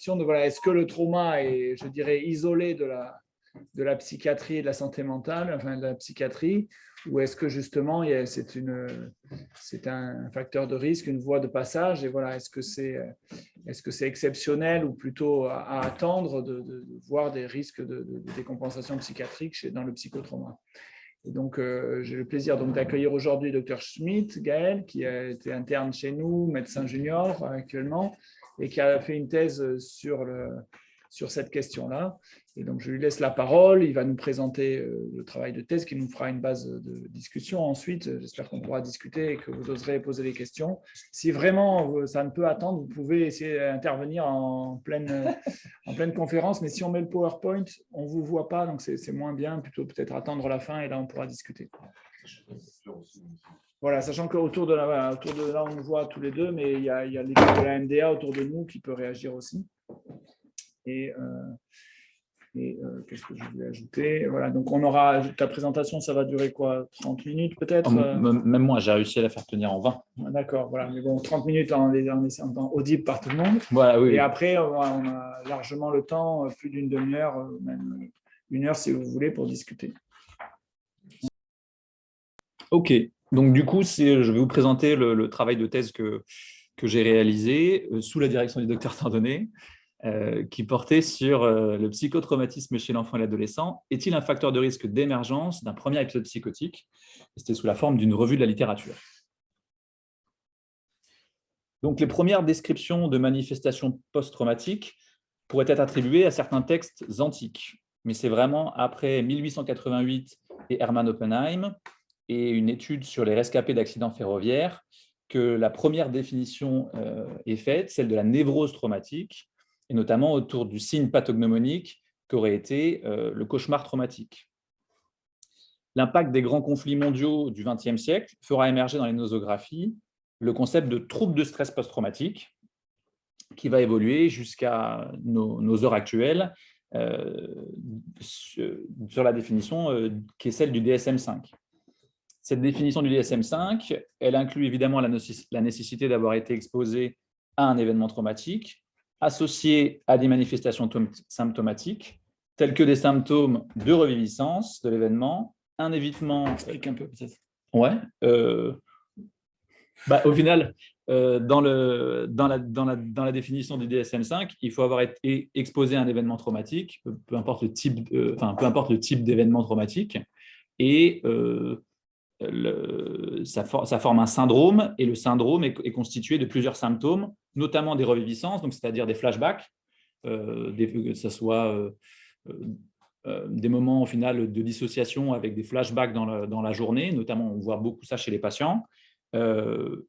De, voilà, est-ce que le trauma est, je dirais, isolé de la psychiatrie et de la santé mentale, enfin de la psychiatrie, ou est-ce que justement c'est un facteur de risque, une voie de passage, et voilà, est-ce que c'est exceptionnel ou plutôt à attendre de voir des risques de décompensation psychiatrique dans le psychotrauma. Et donc, j'ai le plaisir d'accueillir aujourd'hui Dr Schmidt, Gaël, qui a été interne chez nous, médecin junior actuellement, et qui a fait une thèse sur cette question-là. Et donc, je lui laisse la parole. Il va nous présenter le travail de thèse qui nous fera une base de discussion. Ensuite, j'espère qu'on pourra discuter et que vous oserez poser des questions. Si vraiment ça ne peut attendre, vous pouvez essayer d'intervenir en pleine conférence. Mais si on met le PowerPoint, on ne vous voit pas, donc c'est moins bien. Plutôt peut-être attendre la fin et là, on pourra discuter. Voilà, sachant qu'autour de là, on nous voit tous les deux, mais il y a l'équipe de la MDA autour de nous qui peut réagir aussi. Et qu'est-ce que je voulais ajouter? Voilà, donc on aura ta présentation, ça va durer quoi? 30 minutes peut-être? Même moi, j'ai réussi à la faire tenir en 20. D'accord, voilà, mais bon, 30 minutes en étant audible par tout le monde. Voilà, oui, et après, on a largement le temps, plus d'une demi-heure, même 1 heure si vous voulez, pour discuter. Ok, donc du coup, je vais vous présenter le travail de thèse que j'ai réalisé sous la direction du docteur Tardonnet, qui portait sur le psychotraumatisme chez l'enfant et l'adolescent. Est-il un facteur de risque d'émergence d'un premier épisode psychotique? C'était sous la forme d'une revue de la littérature. Donc, les premières descriptions de manifestations post-traumatiques pourraient être attribuées à certains textes antiques, mais c'est vraiment après 1888 et Hermann Oppenheim et une étude sur les rescapés d'accidents ferroviaires que la première définition est faite, celle de la névrose traumatique, et notamment autour du signe pathognomonique qu'aurait été le cauchemar traumatique. L'impact des grands conflits mondiaux du XXe siècle fera émerger dans les nosographies le concept de trouble de stress post-traumatique, qui va évoluer jusqu'à nos heures actuelles sur la définition qui est celle du DSM-5. Cette définition du DSM-5, elle inclut évidemment la nécessité d'avoir été exposé à un événement traumatique, associé à des manifestations symptomatiques, telles que des symptômes de reviviscence de l'événement, un évitement… Explique un peu peut-être. Ouais. Au final, dans la définition du DSM-5, il faut avoir été exposé à un événement traumatique, peu importe le type d'événement traumatique, et ça forme un syndrome, et le syndrome est constitué de plusieurs symptômes, notamment des reviviscences, c'est-à-dire des flashbacks, que ce soit des moments au final de dissociation avec des flashbacks dans la journée, notamment on voit beaucoup ça chez les patients.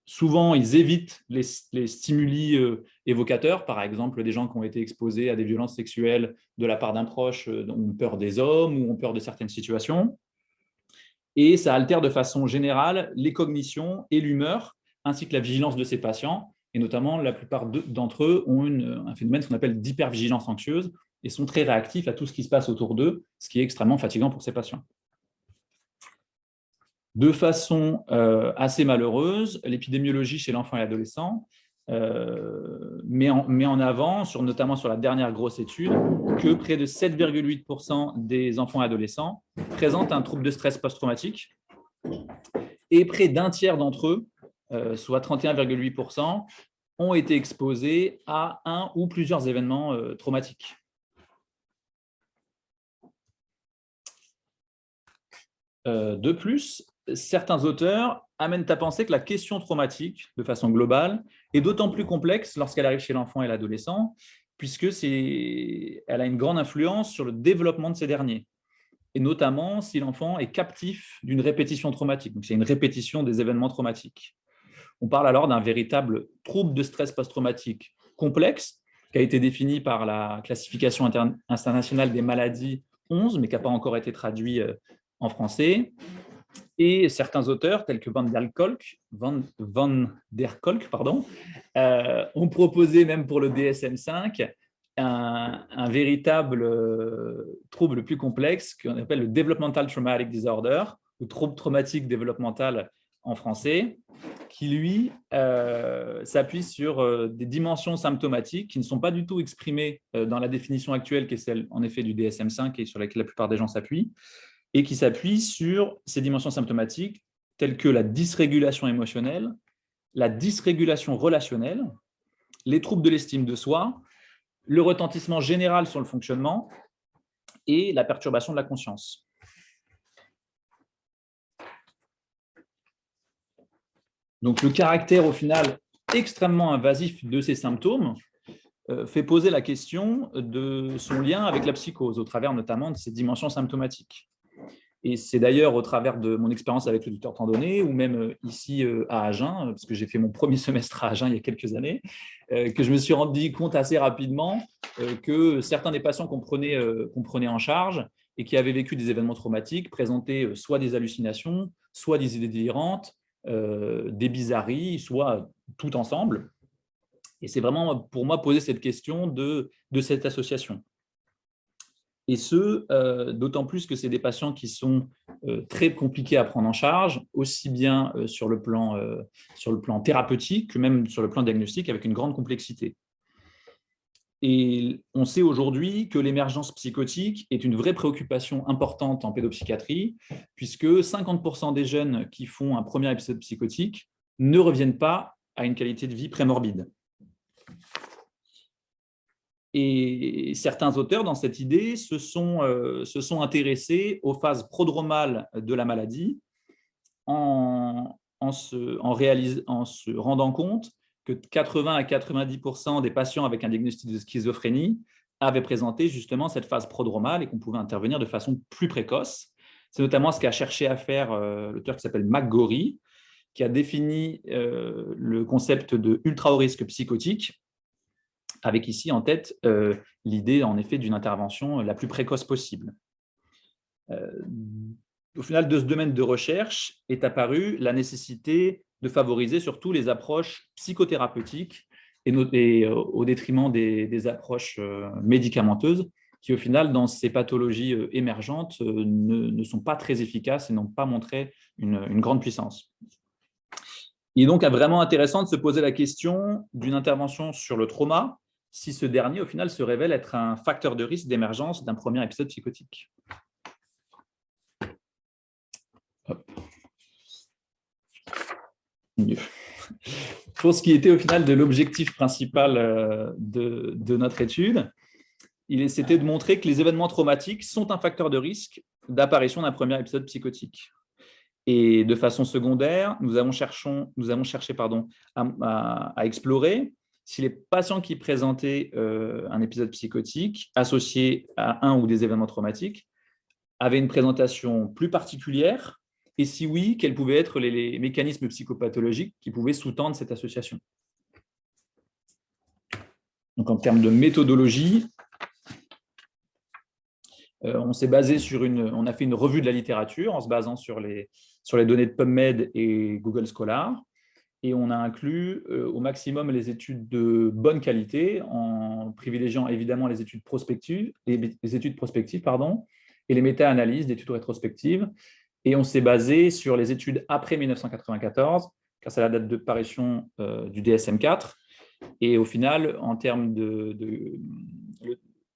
Souvent, ils évitent les stimuli évocateurs, par exemple des gens qui ont été exposés à des violences sexuelles de la part d'un proche, ont peur des hommes ou ont peur de certaines situations. Et ça altère de façon générale les cognitions et l'humeur, ainsi que la vigilance de ces patients. Et notamment, la plupart d'entre eux ont un phénomène qu'on appelle d'hypervigilance anxieuse et sont très réactifs à tout ce qui se passe autour d'eux, ce qui est extrêmement fatigant pour ces patients. De façon assez malheureuse, l'épidémiologie chez l'enfant et l'adolescent met en avant, notamment sur la dernière grosse étude, que près de 7,8% des enfants et adolescents présentent un trouble de stress post-traumatique et près d'un tiers d'entre eux, soit 31,8%, ont été exposés à un ou plusieurs événements traumatiques. De plus, certains auteurs amènent à penser que la question traumatique, de façon globale, est d'autant plus complexe lorsqu'elle arrive chez l'enfant et l'adolescent, puisqu'elle a une grande influence sur le développement de ces derniers, et notamment si l'enfant est captif d'une répétition traumatique, donc c'est une répétition des événements traumatiques. On parle alors d'un véritable trouble de stress post-traumatique complexe, qui a été défini par la classification internationale des maladies 11, mais qui n'a pas encore été traduit en français. Et certains auteurs, tels que Van der Kolk, ont proposé, même pour le DSM-5, un véritable trouble plus complexe qu'on appelle le Developmental Traumatic Disorder, ou trouble traumatique développemental en français, qui, lui, s'appuie sur des dimensions symptomatiques qui ne sont pas du tout exprimées dans la définition actuelle, qui est celle, en effet, du DSM-5 et sur laquelle la plupart des gens s'appuient, et qui s'appuie sur ces dimensions symptomatiques telles que la dysrégulation émotionnelle, la dysrégulation relationnelle, les troubles de l'estime de soi, le retentissement général sur le fonctionnement et la perturbation de la conscience. Donc, le caractère, au final, extrêmement invasif de ces symptômes fait poser la question de son lien avec la psychose, au travers notamment de ces dimensions symptomatiques. Et c'est d'ailleurs au travers de mon expérience avec le docteur Tandonnet, ou même ici à Agen, parce que j'ai fait mon premier semestre à Agen il y a quelques années, que je me suis rendu compte assez rapidement que certains des patients qu'on prenait en charge et qui avaient vécu des événements traumatiques présentaient soit des hallucinations, soit des idées délirantes, des bizarreries, soit tout ensemble. Et c'est vraiment pour moi poser cette question de cette association. Et d'autant plus que c'est des patients qui sont très compliqués à prendre en charge, aussi bien sur le plan thérapeutique que même sur le plan diagnostique, avec une grande complexité. Et on sait aujourd'hui que l'émergence psychotique est une vraie préoccupation importante en pédopsychiatrie, puisque 50% des jeunes qui font un premier épisode psychotique ne reviennent pas à une qualité de vie prémorbide. Et certains auteurs, dans cette idée, se sont intéressés aux phases prodromales de la maladie en se rendant compte que 80 à 90% des patients avec un diagnostic de schizophrénie avaient présenté justement cette phase prodromale et qu'on pouvait intervenir de façon plus précoce. C'est notamment ce qu'a cherché à faire l'auteur qui s'appelle McGorry, qui a défini le concept de ultra-haut risque psychotique, avec ici en tête l'idée en effet d'une intervention la plus précoce possible. Au final, de ce domaine de recherche est apparue la nécessité de favoriser surtout les approches psychothérapeutiques et au détriment des approches médicamenteuses qui, au final, dans ces pathologies émergentes, ne sont pas très efficaces et n'ont pas montré une grande puissance. Il est donc vraiment intéressant de se poser la question d'une intervention sur le trauma, si ce dernier, au final, se révèle être un facteur de risque d'émergence d'un premier épisode psychotique. Hop. Pour ce qui était, au final, de l'objectif principal de notre étude, c'était de montrer que les événements traumatiques sont un facteur de risque d'apparition d'un premier épisode psychotique. Et de façon secondaire, nous avons cherché à explorer si les patients qui présentaient un épisode psychotique associé à un ou des événements traumatiques avaient une présentation plus particulière, et si oui, quels pouvaient être les mécanismes psychopathologiques qui pouvaient sous-tendre cette association. Donc, en termes de méthodologie, on s'est basé on a fait une revue de la littérature en se basant sur les données de PubMed et Google Scholar, et on a inclus au maximum les études de bonne qualité en privilégiant évidemment les études prospectives, et les méta-analyses d'études rétrospectives. Et on s'est basé sur les études après 1994, car c'est la date de parution du DSM-4. Et au final, en termes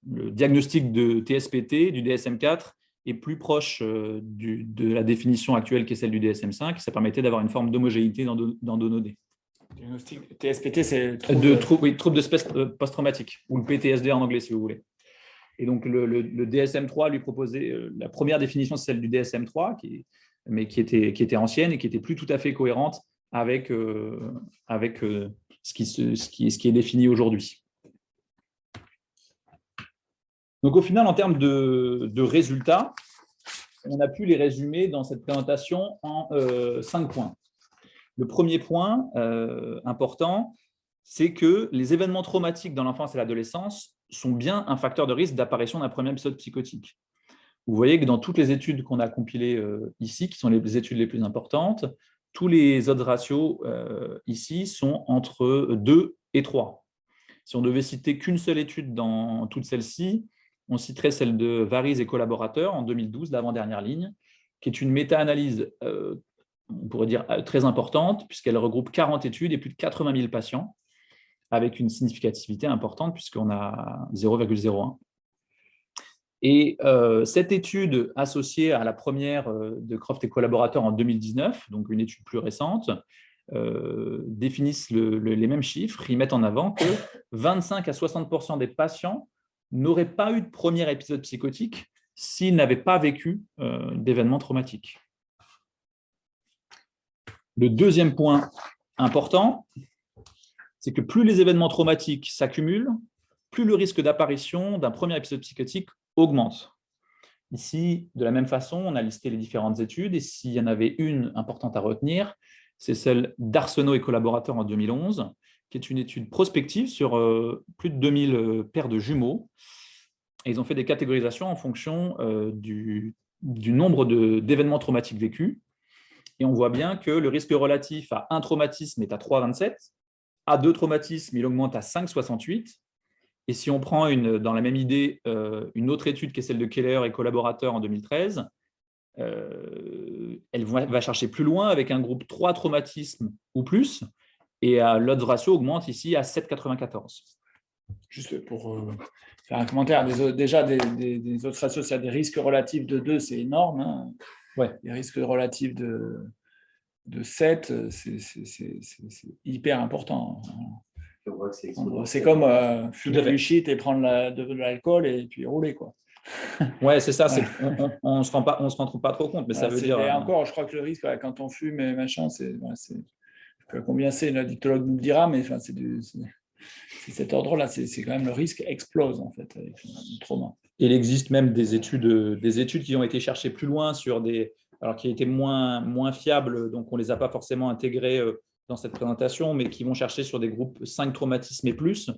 le diagnostic de TSPT du DSM-4 est plus proche de la définition actuelle qui est celle du DSM-5. Ça permettait d'avoir une forme d'homogénéité dans nos données. Diagnostic TSPT, c'est trouble de stress post-traumatique, ou le PTSD en anglais, si vous voulez. Et donc, le DSM-3 lui proposait la première définition, c'est celle du DSM-3, mais qui était ancienne et qui n'était plus tout à fait cohérente avec ce qui est défini aujourd'hui. Donc, au final, en termes de résultats, on a pu les résumer dans cette présentation en 5 points. Le premier point important, c'est que les événements traumatiques dans l'enfance et l'adolescence sont bien un facteur de risque d'apparition d'un premier épisode psychotique. Vous voyez que dans toutes les études qu'on a compilées ici, qui sont les études les plus importantes, tous les odds ratios ici sont entre 2 et 3. Si on devait citer qu'une seule étude dans toutes celles-ci, on citerait celle de Varize et collaborateurs en 2012, l'avant-dernière ligne, qui est une méta-analyse on pourrait dire, très importante, puisqu'elle regroupe 40 études et plus de 80 000 patients, avec une significativité importante, puisqu'on a 0,01. Et cette étude associée à la première de Croft et collaborateurs en 2019, donc une étude plus récente, définissent les mêmes chiffres. Ils mettent en avant que 25 à 60% des patients n'auraient pas eu de premier épisode psychotique s'ils n'avaient pas vécu d'événements traumatiques. Le deuxième point important, c'est que plus les événements traumatiques s'accumulent, plus le risque d'apparition d'un premier épisode psychotique augmente. Ici, de la même façon, on a listé les différentes études, et s'il y en avait une importante à retenir, c'est celle d'Arsenault et collaborateurs en 2011, qui est une étude prospective sur plus de 2000 paires de jumeaux. Et ils ont fait des catégorisations en fonction du nombre d'événements traumatiques vécus. Et on voit bien que le risque relatif à un traumatisme est à 3,27, à 2 traumatismes, il augmente à 5,68. Et si on prend dans la même idée une autre étude qui est celle de Keller et collaborateurs en 2013, elle va chercher plus loin avec un groupe 3 traumatismes ou plus, et l'odds ratio augmente ici à 7,94. Juste pour faire un commentaire, déjà des odds ratios, c'est des risques relatifs de 2, c'est énorme. Hein. Ouais. Les risques relatifs de 7, c'est hyper important. C'est comme fumer du shit et prendre de l'alcool et puis rouler, quoi. Ouais, c'est ça. On ne se rend pas trop compte, mais ça veut dire. Et encore, je crois que le risque quand on fume et machin, c'est combien c'est, l'addictologue nous le dira, mais enfin, c'est cet ordre-là. C'est quand même le risque explose en fait avec le trauma. Il existe même des études qui ont été cherchées plus loin alors qui étaient moins fiables, donc on ne les a pas forcément intégrées dans cette présentation, mais qui vont chercher sur des groupes 5 traumatismes et plus,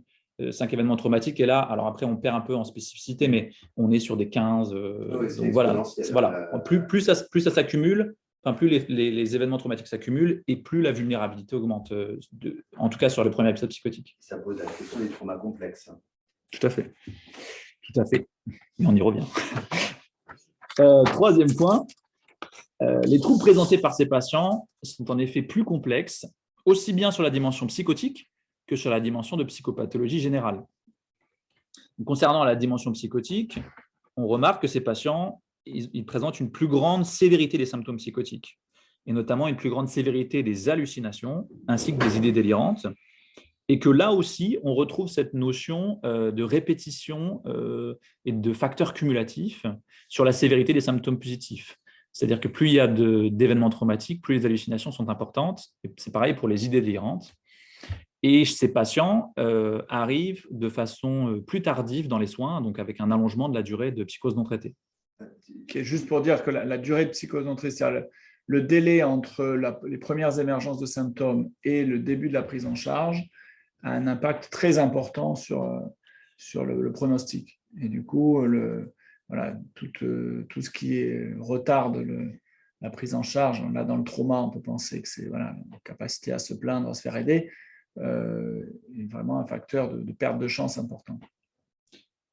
5 événements traumatiques. Et là, alors après, on perd un peu en spécificité, mais on est sur des 15. Donc voilà. Plus ça s'accumule, enfin, plus les événements traumatiques s'accumulent et plus la vulnérabilité augmente, en tout cas sur le premier épisode psychotique. Ça pose la question des traumas complexes. Tout à fait. Tout à fait. Mais on y revient. Troisième point. Les troubles présentés par ces patients sont en effet plus complexes, aussi bien sur la dimension psychotique que sur la dimension de psychopathologie générale. Concernant la dimension psychotique, on remarque que ces patients ils présentent une plus grande sévérité des symptômes psychotiques, et notamment une plus grande sévérité des hallucinations, ainsi que des idées délirantes, et que là aussi, on retrouve cette notion de répétition et de facteurs cumulatifs sur la sévérité des symptômes positifs. C'est-à-dire que plus il y a d'événements traumatiques, plus les hallucinations sont importantes. Et c'est pareil pour les idées délirantes. Et ces patients arrivent de façon plus tardive dans les soins, donc avec un allongement de la durée de psychose non traitée. Juste pour dire que la durée de psychose non traitée, c'est le délai entre les premières émergences de symptômes et le début de la prise en charge, a un impact très important sur le pronostic. Et du coup, tout ce qui retarde la prise en charge, là dans le trauma, on peut penser que c'est la capacité à se plaindre, à se faire aider, est vraiment un facteur de perte de chance important.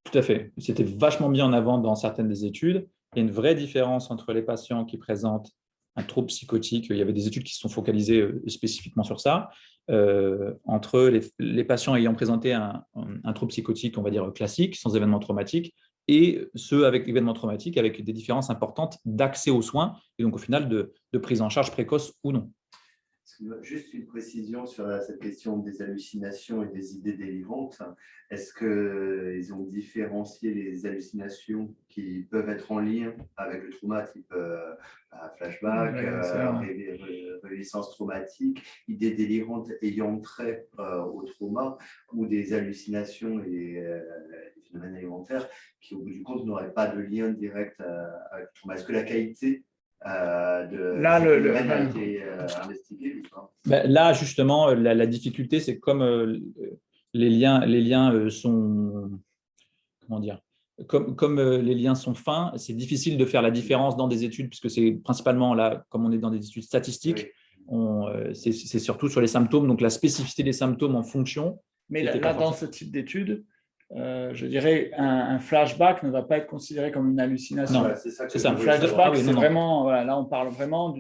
Tout à fait. C'était vachement mis en avant dans certaines des études. Il y a une vraie différence entre les patients qui présentent un trouble psychotique. Il y avait des études qui se sont focalisées spécifiquement sur ça, entre les patients ayant présenté un trouble psychotique, on va dire classique, sans événement traumatique, et ceux avec événements traumatiques, avec des différences importantes d'accès aux soins, et donc au final de prise en charge précoce ou non. Juste une précision sur cette question des hallucinations et des idées délirantes. Est-ce qu'ils ont différencié les hallucinations qui peuvent être en lien avec le trauma, type flashback, réviviscence traumatique, idées délirantes ayant trait au trauma, ou des hallucinations et des phénomènes alimentaires qui, au bout du compte, n'auraient pas de lien direct avec le trauma? Est-ce que la qualité là, a été investigué ou pas? Là, justement, la difficulté, c'est comme les liens sont, comment dire, comme les liens sont fins, c'est difficile de faire la différence dans des études, puisque c'est principalement là, comme on est dans des études statistiques, c'est surtout sur les symptômes, donc la spécificité des symptômes en fonction. Mais là dans ce type d'études, je dirais un flashback ne va pas être considéré comme une hallucination. Non, c'est ça. Un flashback, c'est vraiment, là on parle vraiment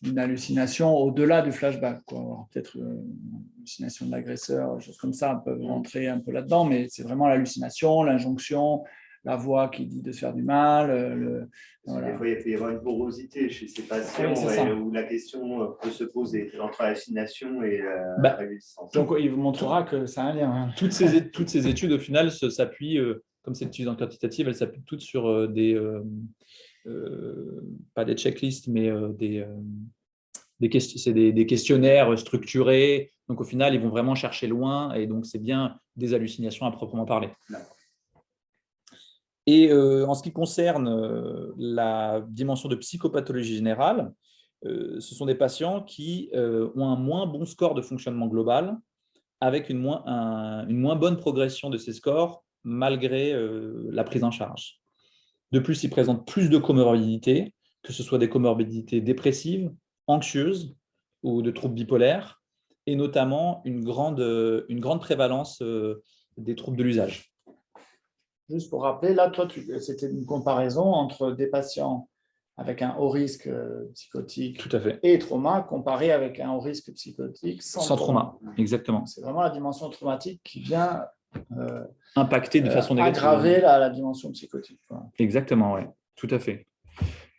une hallucination au-delà du flashback, quoi. Peut-être une hallucination de l'agresseur, des choses comme ça peuvent rentrer un peu là-dedans, mais c'est vraiment l'hallucination, l'injonction, la voix qui dit de se faire du mal. Des fois, il peut y avoir une porosité chez ces patients où la question peut se poser entre hallucination et rélucence. Donc, il vous montrera que ça a un lien. Hein. Toutes ces études, au final, s'appuient, comme c'est une étude quantitative, elles s'appuient toutes sur pas des checklists, mais c'est des questionnaires structurés. Donc, au final, ils vont vraiment chercher loin. Et donc, c'est bien des hallucinations à proprement parler. Et en ce qui concerne la dimension de psychopathologie générale, ce sont des patients qui ont un moins bon score de fonctionnement global, avec une moins bonne progression de ces scores malgré la prise en charge. De plus, ils présentent plus de comorbidités, que ce soit des comorbidités dépressives, anxieuses ou de troubles bipolaires, et notamment une grande prévalence des troubles de l'usage. Juste pour rappeler, là, toi, c'était une comparaison entre des patients avec un haut risque psychotique Tout à fait. Et trauma, comparé avec un haut risque psychotique sans trauma. Exactement. C'est vraiment la dimension traumatique qui vient impacter de façon négative. Aggraver la dimension psychotique. Voilà. Exactement, oui, tout à fait.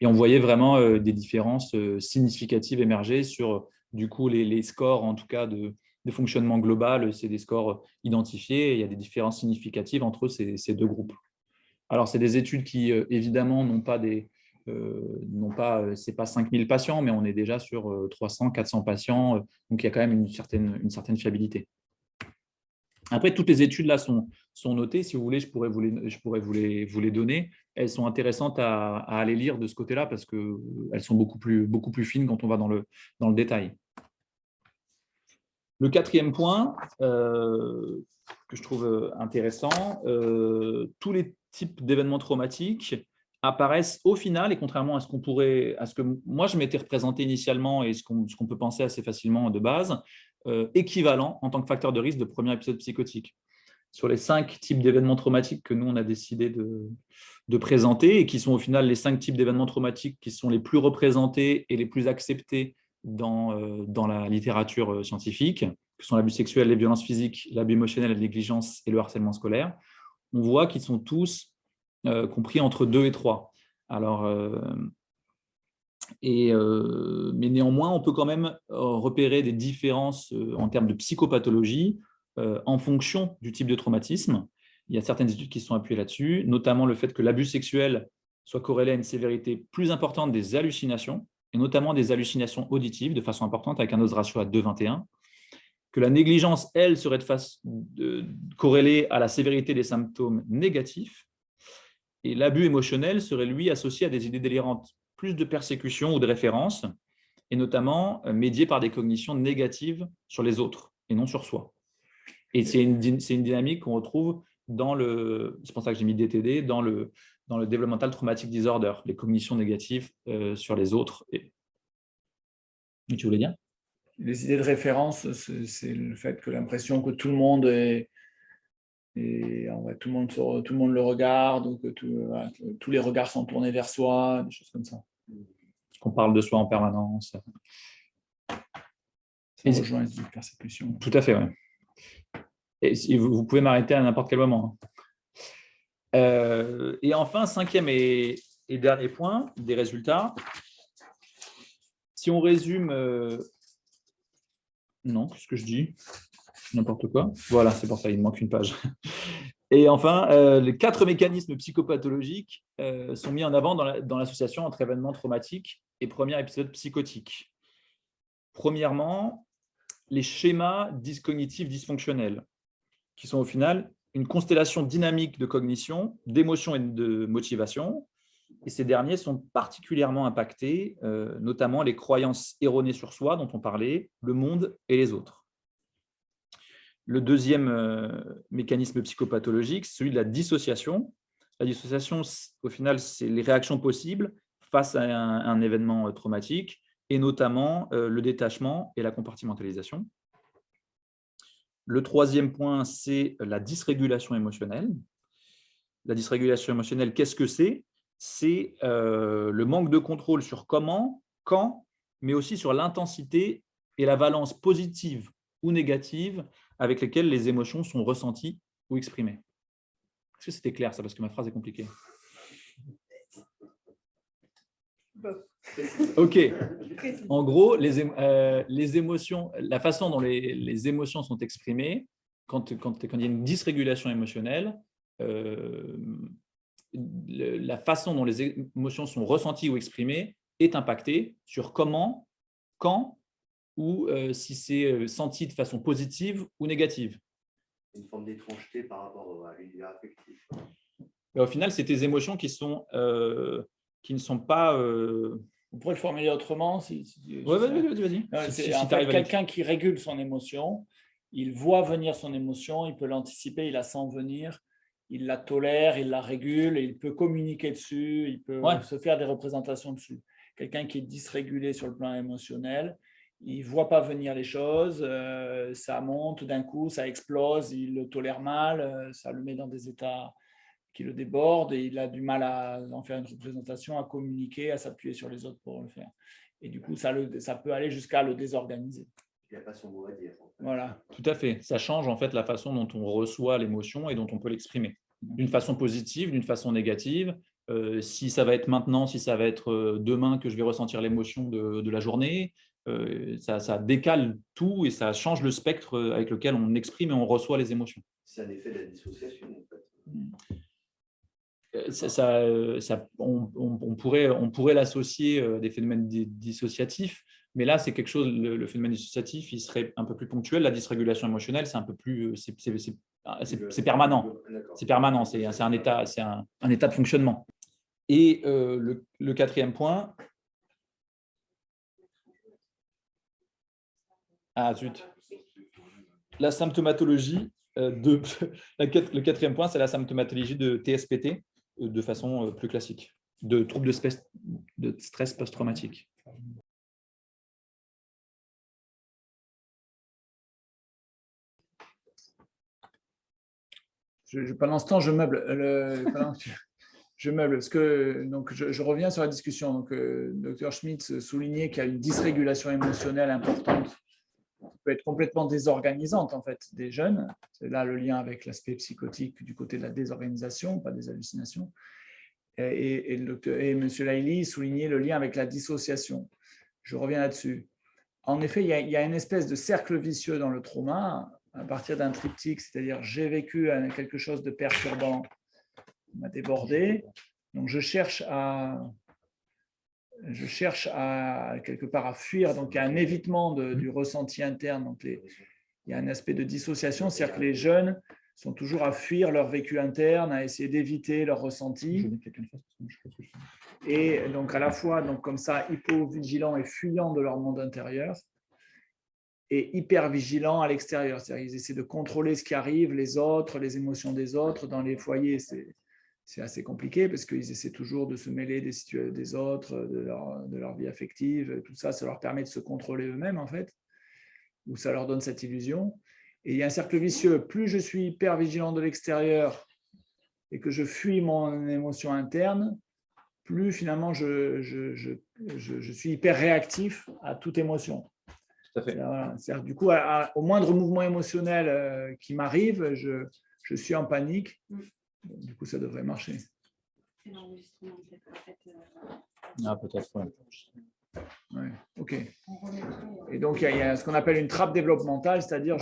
Et on voyait vraiment des différences significatives émerger sur, du coup, les scores, en tout cas, de fonctionnement global. C'est des scores identifiés. Et il y a des différences significatives entre ces deux groupes. Alors, c'est des études qui, évidemment, c'est pas 5000 patients, mais on est déjà sur 300, 400 patients. Donc, il y a quand même une certaine fiabilité. Après, toutes les études là sont notées. Si vous voulez, je pourrais vous les donner. Elles sont intéressantes à aller lire de ce côté-là parce qu'elles sont beaucoup plus fines quand on va dans le détail. Le quatrième point que je trouve intéressant, tous les types d'événements traumatiques apparaissent au final, et contrairement à ce que moi je m'étais représenté initialement et ce qu'on peut penser assez facilement de base, équivalent en tant que facteur de risque de premier épisode psychotique. Sur les 5 types d'événements traumatiques que nous, on a décidé de présenter et qui sont au final les 5 types d'événements traumatiques qui sont les plus représentés et les plus acceptés dans la littérature scientifique, que sont l'abus sexuel, les violences physiques, l'abus émotionnel, la négligence et le harcèlement scolaire, on voit qu'ils sont tous compris entre 2 et 3. Alors, mais néanmoins, on peut quand même repérer des différences en termes de psychopathologie en fonction du type de traumatisme. Il y a certaines études qui sont appuyées là-dessus, notamment le fait que l'abus sexuel soit corrélé à une sévérité plus importante des hallucinations, et notamment des hallucinations auditives de façon importante, avec un odds ratio à 2,21, que la négligence, elle, serait corrélée à la sévérité des symptômes négatifs, et l'abus émotionnel serait, lui, associé à des idées délirantes, plus de persécution ou de référence, et notamment médié par des cognitions négatives sur les autres et non sur soi. Et c'est une dynamique qu'on retrouve c'est pour ça que j'ai mis DTD, dans le Developmental Traumatic Disorder, les cognitions négatives sur les autres. Et tu voulais dire ? Les idées de référence, c'est le fait que l'impression que tout le monde tout le monde le regarde, ou que tous les regards sont tournés vers soi, des choses comme ça. Qu'on parle de soi en permanence. Ça rejoint les persécutions. Tout à fait, oui. Et vous pouvez m'arrêter à n'importe quel moment. Et enfin, 5e et dernier point des résultats. Si on résume... Non, qu'est-ce que je dis ? N'importe quoi. Voilà, c'est pour ça, il me manque une page. Et enfin, les 4 mécanismes psychopathologiques sont mis en avant dans l'association entre événements traumatiques et premier épisode psychotique. Premièrement, les schémas cognitifs dysfonctionnels, qui sont au final une constellation dynamique de cognition, d'émotion et de motivation. Et ces derniers sont particulièrement impactés, notamment les croyances erronées sur soi dont on parlait, le monde et les autres. Le deuxième mécanisme psychopathologique, c'est celui de la dissociation. La dissociation, au final, c'est les réactions possibles face à un événement traumatique, et notamment le détachement et la compartimentalisation. Le troisième point, c'est la dysrégulation émotionnelle. La dysrégulation émotionnelle, qu'est-ce que c'est ? C'est le manque de contrôle sur comment, quand mais aussi sur l'intensité et la valence positive ou négative avec lesquelles les émotions sont ressenties ou exprimées. Est-ce que c'était clair ça, parce que ma phrase est compliquée? Ok. En gros, les émotions, la façon dont les émotions sont exprimées, quand il y a une dysrégulation émotionnelle, la façon dont les émotions sont ressenties ou exprimées est impactée sur comment, quand ou si c'est senti de façon positive ou négative. Une forme d'étrangeté par rapport à l'univers affectif. Mais au final, c'est tes émotions qui ne sont pas… On pourrait le formuler autrement. Ouais, vas-y. C'est en fait quelqu'un qui régule son émotion, il voit venir son émotion, il peut l'anticiper, il la sent venir, il la tolère, il la régule, et il peut communiquer dessus, il peut se faire des représentations dessus. Quelqu'un qui est dysrégulé sur le plan émotionnel, il ne voit pas venir les choses, ça monte d'un coup, ça explose, il le tolère mal, ça le met dans des états qui le débordent et il a du mal à en faire une représentation, à communiquer, à s'appuyer sur les autres pour le faire. Et du coup, ça peut aller jusqu'à le désorganiser. Il n'a pas son mot à dire. En fait. Voilà. Tout à fait. Ça change en fait la façon dont on reçoit l'émotion et dont on peut l'exprimer. D'une façon positive, d'une façon négative. Si ça va être maintenant, si ça va être demain que je vais ressentir l'émotion de la journée, ça décale tout et ça change le spectre avec lequel on exprime et on reçoit les émotions. C'est un effet de la dissociation en fait. On pourrait l'associer à des phénomènes dissociatifs, mais là, c'est quelque chose, le phénomène dissociatif, il serait un peu plus ponctuel. La dysrégulation émotionnelle, c'est un peu plus, c'est permanent. C'est permanent, c'est un état de fonctionnement. Et le quatrième point… Ah, zut. La symptomatologie, le quatrième point, c'est la symptomatologie de TSPT de façon plus classique, de troubles de stress post-traumatique. Pendant ce temps, je meuble. Je meuble parce que donc, je reviens sur la discussion. Donc, Dr Schmitz soulignait qu'il y a une dysrégulation émotionnelle importante qui peut être complètement désorganisante en fait des jeunes. C'est là le lien avec l'aspect psychotique du côté de la désorganisation, pas des hallucinations. Et M. Laïli soulignait le lien avec la dissociation. Je reviens là-dessus. En effet, il y a une espèce de cercle vicieux dans le trauma à partir d'un triptyque, c'est-à-dire j'ai vécu quelque chose de perturbant, m'a débordé, donc je cherche à quelque part à fuir, donc il y a un évitement du ressenti interne, donc il y a un aspect de dissociation, c'est-à-dire que les jeunes sont toujours à fuir leur vécu interne, à essayer d'éviter leur ressenti, et donc à la fois donc comme ça hypo-vigilants et fuyants de leur monde intérieur, et hyper vigilants à l'extérieur, c'est-à-dire qu'ils essaient de contrôler ce qui arrive, les autres, les émotions des autres. Dans les foyers, c'est assez compliqué parce qu'ils essaient toujours de se mêler des autres, de leur vie affective. Tout ça, ça leur permet de se contrôler eux-mêmes, en fait, ou ça leur donne cette illusion. Et il y a un cercle vicieux. Plus je suis hyper vigilant de l'extérieur et que je fuis mon émotion interne, plus finalement je suis hyper réactif à toute émotion. Tout à fait. C'est-à-dire, du coup, au moindre mouvement émotionnel qui m'arrive, je suis en panique. Du coup, ça devrait marcher. C'est l'enregistrement, en fait. Ah, peut-être, oui. Ouais, ok. Et donc, il y a ce qu'on appelle une trappe développementale, c'est-à-dire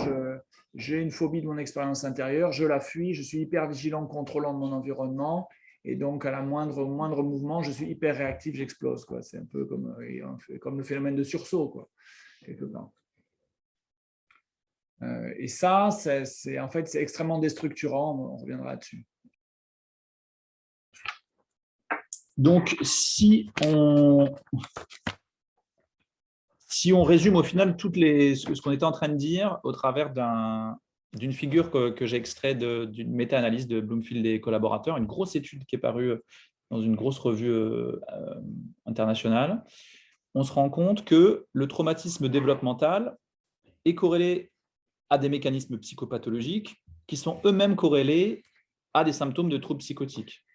j'ai une phobie de mon expérience intérieure, je la fuis, je suis hyper vigilant, contrôlant de mon environnement, et donc à moindre mouvement, je suis hyper réactif, j'explose. C'est un peu comme le phénomène de sursaut, quoi, quelque part. Et ça, c'est en fait, c'est extrêmement déstructurant, on reviendra là-dessus. Donc, si on résume au final ce qu'on était en train de dire au travers d'une figure que j'ai extrait d'une méta-analyse de Bloomfield et collaborateurs, une grosse étude qui est parue dans une grosse revue internationale, on se rend compte que le traumatisme développemental est corrélé à des mécanismes psychopathologiques qui sont eux-mêmes corrélés à des symptômes de troubles psychotiques.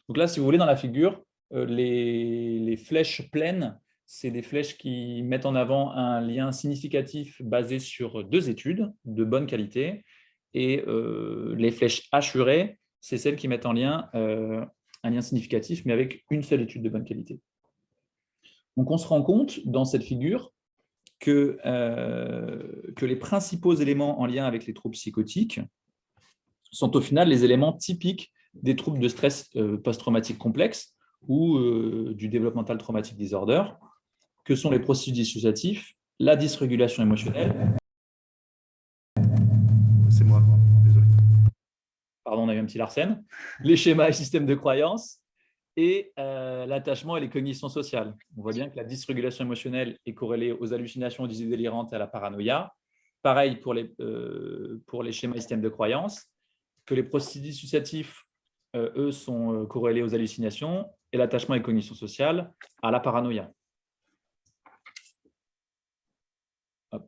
Donc là, si vous voulez, dans la figure, les flèches pleines, c'est des flèches qui mettent en avant un lien significatif basé sur 2 études de bonne qualité. Et les flèches hachurées, c'est celles qui mettent en lien un lien significatif, mais avec une seule étude de bonne qualité. Donc, on se rend compte dans cette figure que les principaux éléments en lien avec les troubles psychotiques sont au final les éléments typiques des troubles de stress post-traumatique complexe ou du developmental traumatic disorder, que sont les processus dissociatifs, la dysrégulation émotionnelle. C'est moi, désolé. Pardon, on a eu un petit Larsen. Les schémas et systèmes de croyance et l'attachement et les cognitions sociales. On voit bien que la dysrégulation émotionnelle est corrélée aux hallucinations, aux idées délirantes et à la paranoïa. Pareil pour les schémas et systèmes de croyance, que les processus dissociatifs, eux, sont corrélés aux hallucinations et l'attachement et les cognitions sociales à la paranoïa. Hop.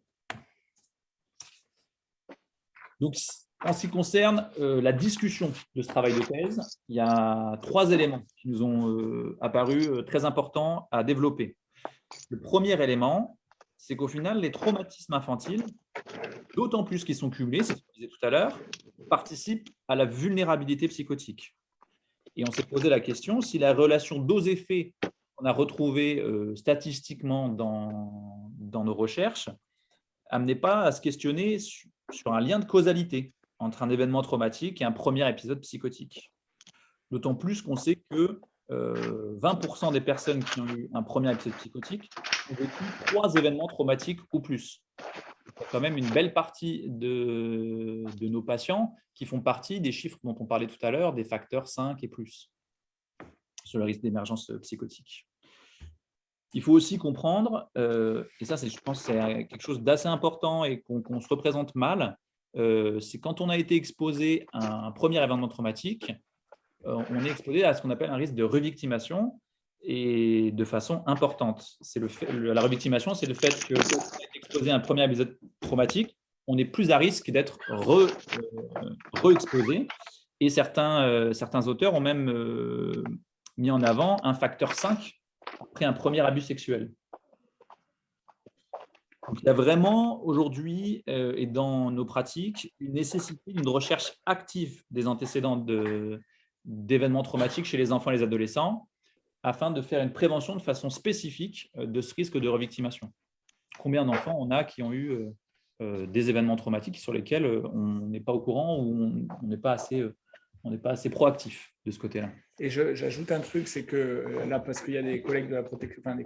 Donc, en ce qui concerne la discussion de ce travail de thèse, il y a 3 éléments qui nous ont apparu très importants à développer. Le premier élément, c'est qu'au final, les traumatismes infantiles, d'autant plus qu'ils sont cumulés, c'est ce que je disais tout à l'heure, participent à la vulnérabilité psychotique. Et on s'est posé la question si la relation dose-effet qu'on a retrouvée statistiquement dans nos recherches n'amenait pas à se questionner sur un lien de causalité entre un événement traumatique et un premier épisode psychotique. D'autant plus qu'on sait que 20% des personnes qui ont eu un premier épisode psychotique ont vécu 3 événements traumatiques ou plus. Il y a quand même une belle partie de nos patients qui font partie des chiffres dont on parlait tout à l'heure, des facteurs 5 et plus, sur le risque d'émergence psychotique. Il faut aussi comprendre, et ça, je pense, c'est quelque chose d'assez important et qu'on se représente mal, c'est quand on a été exposé à un premier événement traumatique, on est exposé à ce qu'on appelle un risque de revictimation et de façon importante. La revictimation, c'est le fait que quand on est exposé à un premier épisode traumatique, on est plus à risque d'être re-exposé. Et certains auteurs ont même mis en avant un facteur 5 après un premier abus sexuel. Donc, il y a vraiment aujourd'hui et dans nos pratiques une nécessité d'une recherche active des antécédents d'événements traumatiques chez les enfants et les adolescents afin de faire une prévention de façon spécifique de ce risque de revictimation. Combien d'enfants on a qui ont eu des événements traumatiques sur lesquels on n'est pas au courant ou on n'est pas assez proactif de ce côté-là. Et j'ajoute un truc, c'est que là, parce qu'il y a des collègues de la protection, enfin des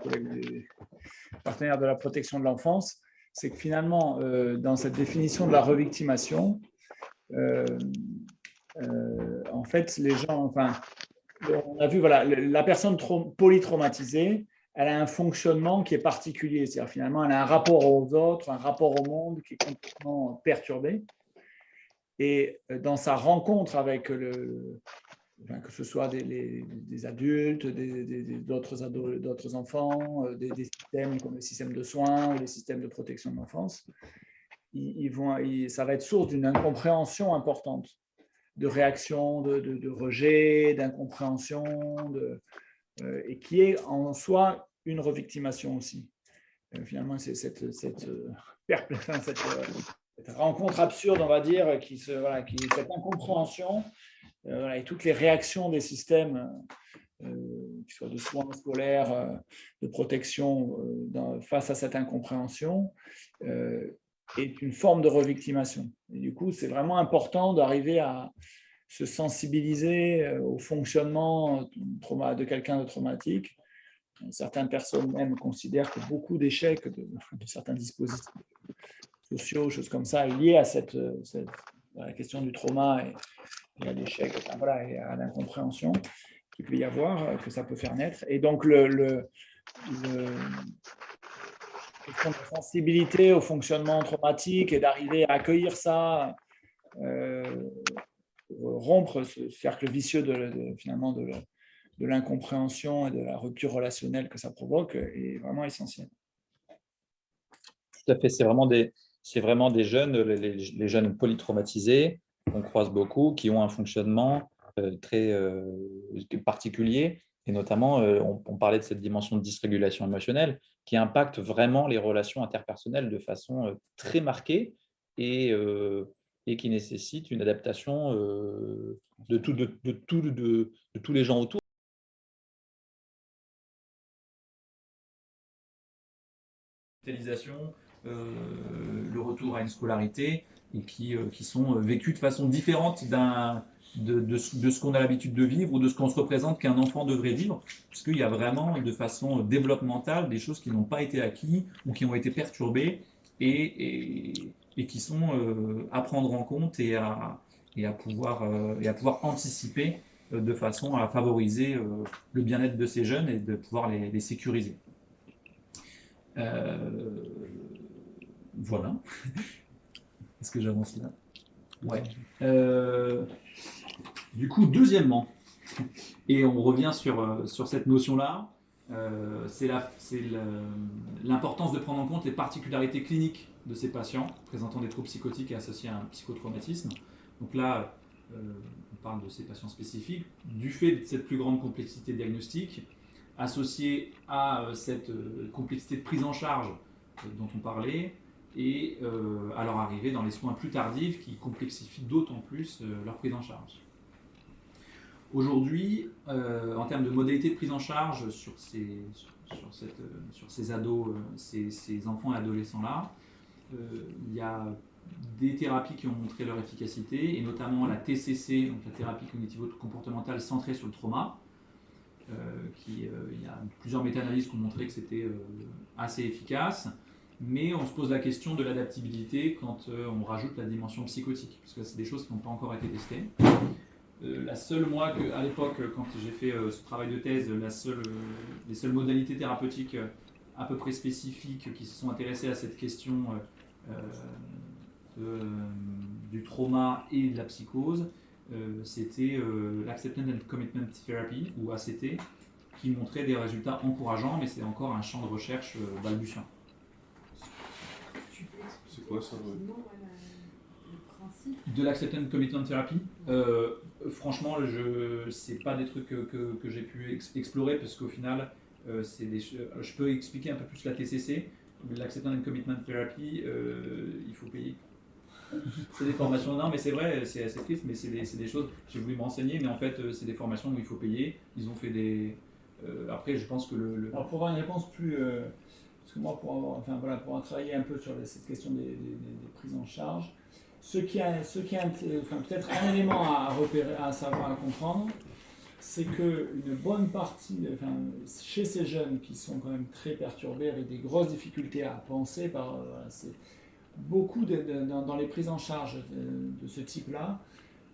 partenaires de la protection de l'enfance, c'est que finalement, dans cette définition de la revictimation, en fait, les gens, enfin, on a vu, voilà, la personne polytraumatisée, elle a un fonctionnement qui est particulier, c'est-à-dire finalement, elle a un rapport aux autres, un rapport au monde qui est complètement perturbé. Et dans sa rencontre avec que ce soit des adultes, d'autres enfants, des systèmes comme le système de soins ou les systèmes de protection de l'enfance, ça va être source d'une incompréhension importante, de réaction, de rejet, d'incompréhension, et qui est en soi une revictimation aussi. Finalement, c'est cette rencontre absurde, on va dire, cette incompréhension et toutes les réactions des systèmes, qu'ils soient de soins scolaires, de protection face à cette incompréhension, est une forme de revictimation. Et du coup, c'est vraiment important d'arriver à se sensibiliser au fonctionnement de quelqu'un de traumatique. Certaines personnes même considèrent que beaucoup d'échecs de certains dispositifs sociaux, choses comme ça, liées à la question du trauma et à l'échec, et à l'incompréhension qu'il peut y avoir, que ça peut faire naître. Et donc, la question de sensibilité au fonctionnement traumatique et d'arriver à accueillir ça, rompre ce cercle vicieux finalement de l'incompréhension et de la rupture relationnelle que ça provoque est vraiment essentiel. Tout à fait, c'est vraiment des jeunes, les jeunes polytraumatisés qu'on croise beaucoup, qui ont un fonctionnement très particulier Et notamment, on parlait de cette dimension de dysrégulation émotionnelle qui impacte vraiment les relations interpersonnelles de façon très marquée et, qui nécessite une adaptation de tous les gens autour. Le retour à une scolarité et qui sont vécus de façon différente de ce qu'on a l'habitude de vivre ou de ce qu'on se représente qu'un enfant devrait vivre, puisqu'il y a vraiment de façon développementale des choses qui n'ont pas été acquises ou qui ont été perturbées et qui sont à prendre en compte et à pouvoir anticiper de façon à favoriser le bien-être de ces jeunes et de pouvoir les sécuriser. Voilà. Est-ce que j'avance là? Ouais. Du coup, deuxièmement, et on revient sur cette notion-là, c'est l'importance de prendre en compte les particularités cliniques de ces patients présentant des troubles psychotiques et associés à un psychotraumatisme. Donc là, on parle de ces patients spécifiques, du fait de cette plus grande complexité diagnostique, associée à cette complexité de prise en charge dont on parlait, et à leur arrivée dans les soins plus tardifs qui complexifient d'autant plus leur prise en charge. Aujourd'hui, en termes de modalités de prise en charge sur ces ados, ces enfants et adolescents-là, il y a des thérapies qui ont montré leur efficacité, et notamment la TCC, donc la thérapie cognitivo-comportementale centrée sur le trauma. Il y a plusieurs méta-analyses qui ont montré que c'était assez efficace, mais on se pose la question de l'adaptabilité quand on rajoute la dimension psychotique, parce que c'est des choses qui n'ont pas encore été testées. Moi, à l'époque, quand j'ai fait ce travail de thèse, les seules modalités thérapeutiques à peu près spécifiques qui se sont intéressées à cette question du trauma et de la psychose, c'était l'Acceptance and Commitment Therapy, ou ACT, qui montrait des résultats encourageants, mais c'est encore un champ de recherche balbutiant. C'est quoi ça? De l'Acceptance and Commitment Therapy, franchement, c'est pas des trucs que j'ai pu explorer, parce qu'au final, je peux expliquer un peu plus la TCC. L'Acceptance and Commitment Therapy, il faut payer. C'est des formations, non mais c'est vrai, c'est assez triste, mais c'est des choses, j'ai voulu me renseigner, mais en fait c'est des formations où il faut payer. Ils ont fait des... après je pense que Alors pour avoir une réponse plus... parce que moi pour avoir travaillé un peu sur cette question des prises en charge, peut-être un élément à repérer, à savoir, à comprendre, c'est qu'une bonne partie, chez ces jeunes qui sont quand même très perturbés, avec des grosses difficultés à penser, beaucoup dans les prises en charge de ce type-là,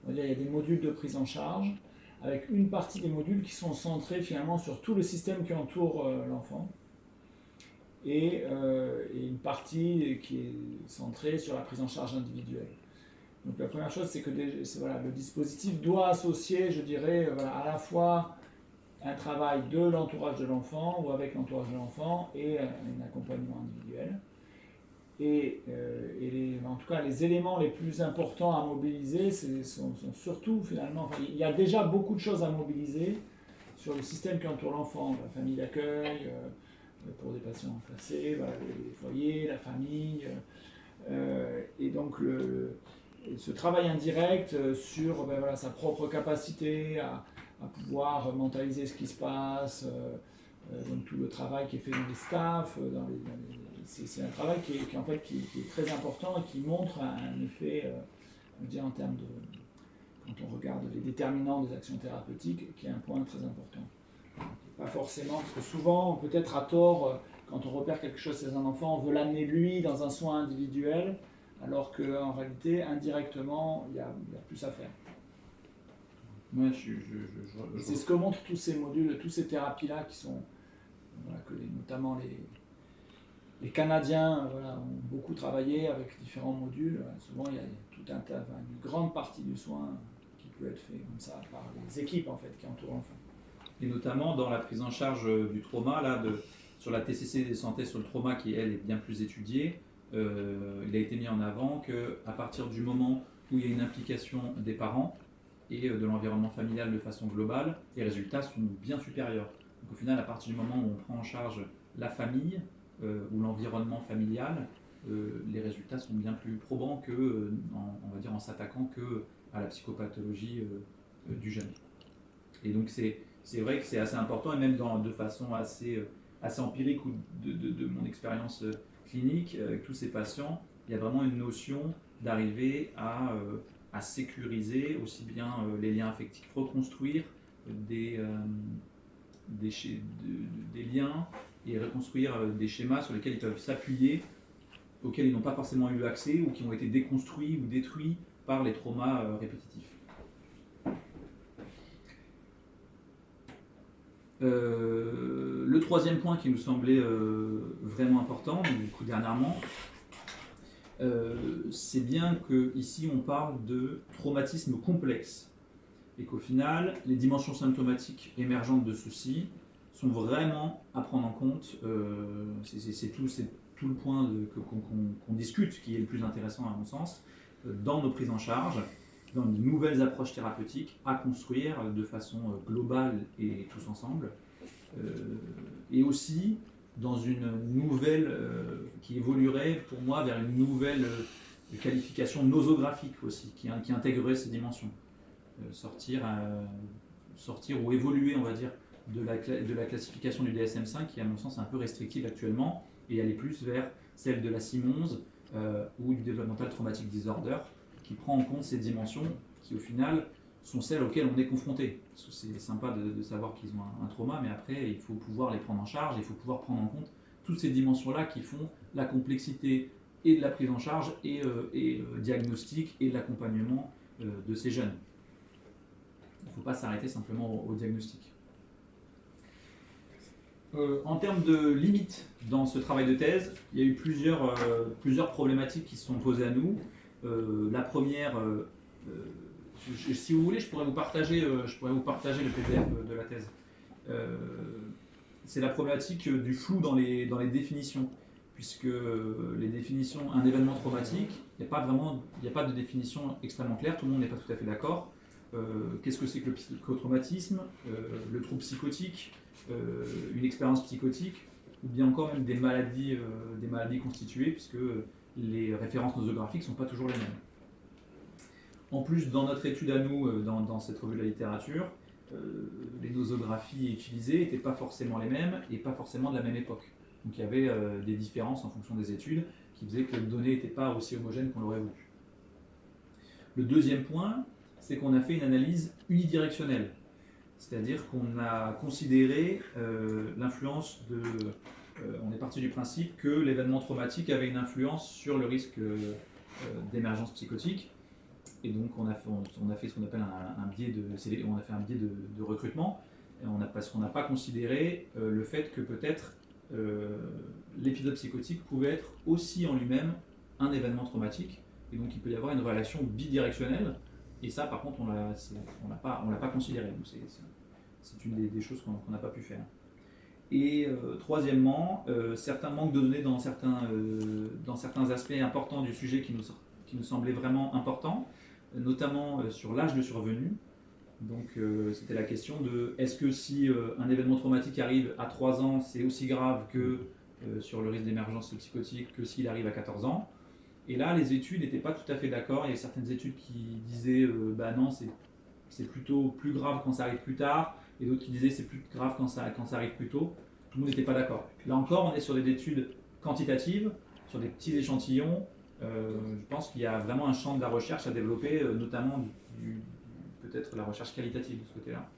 il y a des modules de prise en charge, avec une partie des modules qui sont centrés finalement sur tout le système qui entoure l'enfant, et une partie qui est centrée sur la prise en charge individuelle. Donc la première chose, c'est que le dispositif doit associer, je dirais, à la fois un travail de l'entourage de l'enfant, ou avec l'entourage de l'enfant, et un accompagnement individuel. Et en tout cas, les éléments les plus importants à mobiliser sont surtout, finalement, il y a déjà beaucoup de choses à mobiliser sur le système qui entoure l'enfant, la famille d'accueil, pour des patients placés, les foyers, la famille, et donc ce travail indirect sur sa propre capacité à pouvoir mentaliser ce qui se passe, donc tout le travail qui est fait dans les staffs, c'est un travail qui est très important et qui montre un effet, on dit en termes de, quand on regarde les déterminants des actions thérapeutiques, qui est un point très important. Pas forcément, parce que souvent, peut-être à tort, quand on repère quelque chose chez un enfant, on veut l'amener lui dans un soin individuel, alors qu'en réalité, indirectement, il y a plus à faire. Ouais, c'est ce que montrent tous ces modules, toutes ces thérapies-là qui sont, que notamment les Canadiens ont beaucoup travaillé avec différents modules. Souvent, il y a une grande partie du soin qui peut être fait comme ça par les équipes en fait, qui entourent l'enfant. Et notamment dans la prise en charge du trauma, sur la TCC des santé sur le trauma qui, elle, est bien plus étudiée, il a été mis en avant qu'à partir du moment où il y a une implication des parents, et de l'environnement familial de façon globale, les résultats sont bien supérieurs. Donc au final, à partir du moment où on prend en charge la famille ou l'environnement familial, les résultats sont bien plus probants que, on va dire, en s'attaquant que à la psychopathologie du jeune. Et donc c'est vrai que c'est assez important, et même de façon assez empirique ou de mon expérience clinique avec tous ces patients, il y a vraiment une notion d'arriver à sécuriser aussi bien les liens affectifs, reconstruire des liens et reconstruire des schémas sur lesquels ils peuvent s'appuyer, auxquels ils n'ont pas forcément eu accès ou qui ont été déconstruits ou détruits par les traumas répétitifs. Le troisième point qui nous semblait vraiment important, du coup dernièrement, c'est bien qu'ici on parle de traumatisme complexe et qu'au final, les dimensions symptomatiques émergentes de ceux-ci sont vraiment à prendre en compte. C'est tout le point qu'on discute qui est le plus intéressant à mon sens, dans nos prises en charge, dans de nouvelles approches thérapeutiques à construire de façon globale et tous ensemble, et aussi dans une nouvelle qui évoluerait pour moi vers une nouvelle qualification nosographique aussi, qui intégrerait ces dimensions. Sortir ou évoluer, on va dire, de la classification du DSM-5 qui, à mon sens, est un peu restrictive actuellement, et aller plus vers celle de la CIM-11 ou du Developmental Traumatic Disorder, qui prend en compte ces dimensions qui, au final, sont celles auxquelles on est confronté. Parce que c'est sympa de savoir qu'ils ont un trauma, mais après, il faut pouvoir les prendre en charge, il faut pouvoir prendre en compte toutes ces dimensions-là qui font la complexité et de la prise en charge et diagnostic et de l'accompagnement de ces jeunes. Il ne faut pas s'arrêter simplement au diagnostic. En termes de limites dans ce travail de thèse, il y a eu plusieurs problématiques qui se sont posées à nous. La première, si vous voulez, je pourrais vous partager le PDF de la thèse. C'est la problématique du flou dans les définitions, puisque les définitions, un événement traumatique, il n'y a pas de définition extrêmement claire, tout le monde n'est pas tout à fait d'accord. Qu'est-ce que c'est que le psychotraumatisme, le trouble psychotique, une expérience psychotique, ou bien encore même des maladies constituées, puisque les références nosographiques ne sont pas toujours les mêmes. En plus, dans notre étude à nous, dans cette revue de la littérature, les nosographies utilisées n'étaient pas forcément les mêmes et pas forcément de la même époque. Donc il y avait des différences en fonction des études qui faisaient que les données n'étaient pas aussi homogènes qu'on l'aurait voulu. Le deuxième point, c'est qu'on a fait une analyse unidirectionnelle. C'est-à-dire qu'on a considéré l'influence de... on est parti du principe que l'événement traumatique avait une influence sur le risque d'émergence psychotique. Et donc on a fait ce qu'on appelle un biais de recrutement, parce qu'on n'a pas considéré le fait que peut-être l'épisode psychotique pouvait être aussi en lui-même un événement traumatique. Et donc il peut y avoir une relation bidirectionnelle. Et ça, par contre, on l'a pas considéré. Donc c'est une des choses qu'on n'a pas pu faire. Et troisièmement, certains manques de données dans certains aspects importants du sujet qui nous semblaient vraiment importants, notamment sur l'âge de survenue. Donc c'était la question de est-ce que si un événement traumatique arrive à 3 ans, c'est aussi grave que sur le risque d'émergence psychotique que s'il arrive à 14 ans. Et là, les études n'étaient pas tout à fait d'accord. Il y a certaines études qui disaient bah non, c'est plutôt plus grave quand ça arrive plus tard, et d'autres qui disaient c'est plus grave quand ça arrive plus tôt. Tout le monde n'était pas d'accord. Là encore, on est sur des études quantitatives, sur des petits échantillons. Je pense qu'il y a vraiment un champ de la recherche à développer, notamment peut-être la recherche qualitative de ce côté-là.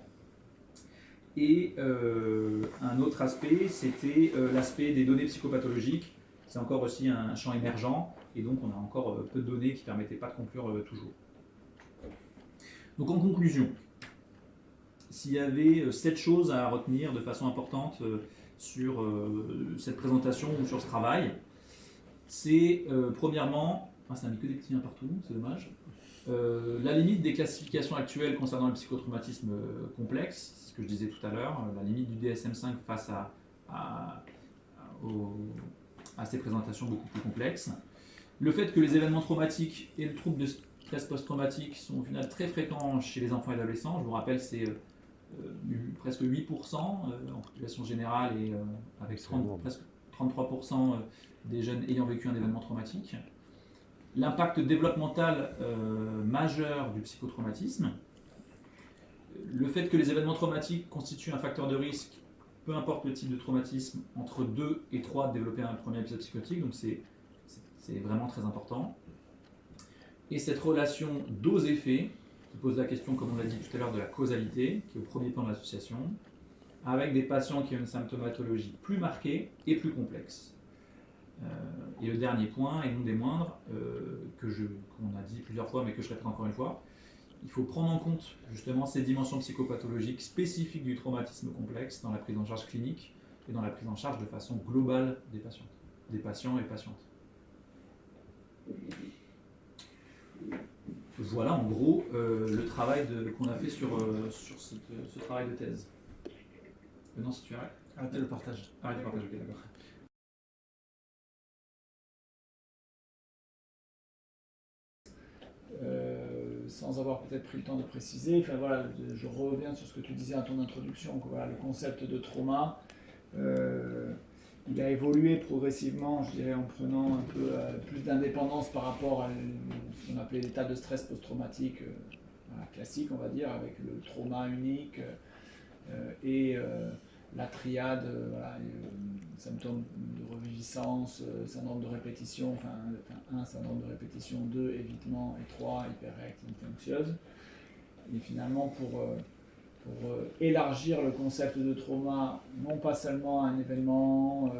Et un autre aspect, c'était l'aspect des données psychopathologiques. C'est encore aussi un champ émergent, et donc on a encore peu de données qui ne permettaient pas de conclure toujours. Donc en conclusion, s'il y avait 7 choses à retenir de façon importante sur cette présentation ou sur ce travail, c'est premièrement, ça n'a mis que des petits partout, c'est dommage, la limite des classifications actuelles concernant le psychotraumatisme complexe, c'est ce que je disais tout à l'heure, la limite du DSM-5 face à ces présentations beaucoup plus complexes. Le fait que les événements traumatiques et le trouble stress post-traumatique sont au final très fréquents chez les enfants et adolescents. Je vous rappelle, c'est presque 8% en population générale et avec presque 33% des jeunes ayant vécu un événement traumatique. L'impact développemental majeur du psychotraumatisme. Le fait que les événements traumatiques constituent un facteur de risque, peu importe le type de traumatisme, entre 2 et 3 de développer un premier épisode psychotique, donc c'est vraiment très important. Et cette relation dose-effet, qui pose la question, comme on l'a dit tout à l'heure, de la causalité, qui est au premier plan de l'association, avec des patients qui ont une symptomatologie plus marquée et plus complexe. Et le dernier point, et non des moindres, qu'on a dit plusieurs fois, mais que je répète encore une fois, il faut prendre en compte justement ces dimensions psychopathologiques spécifiques du traumatisme complexe dans la prise en charge clinique et dans la prise en charge de façon globale des patients et patientes. Voilà en gros le travail qu'on a fait sur ce travail de thèse. Non, si tu arrêtes. Arrêtez le partage. Arrête le partage, ok, d'accord. Sans avoir peut-être pris le temps de préciser, enfin, voilà, je reviens sur ce que tu disais à ton introduction, que, voilà, le concept de trauma, il a évolué progressivement, je dirais, en prenant un peu plus d'indépendance par rapport à ce qu'on appelait l'état de stress post-traumatique voilà, classique, on va dire, avec le trauma unique et la triade, voilà, symptômes de reviviscence, syndrome de répétition, enfin 1, syndrome de répétition, 2, évitement, et 3, hyperréactivité anxieuse. Et finalement, pour élargir le concept de trauma, non pas seulement à un événement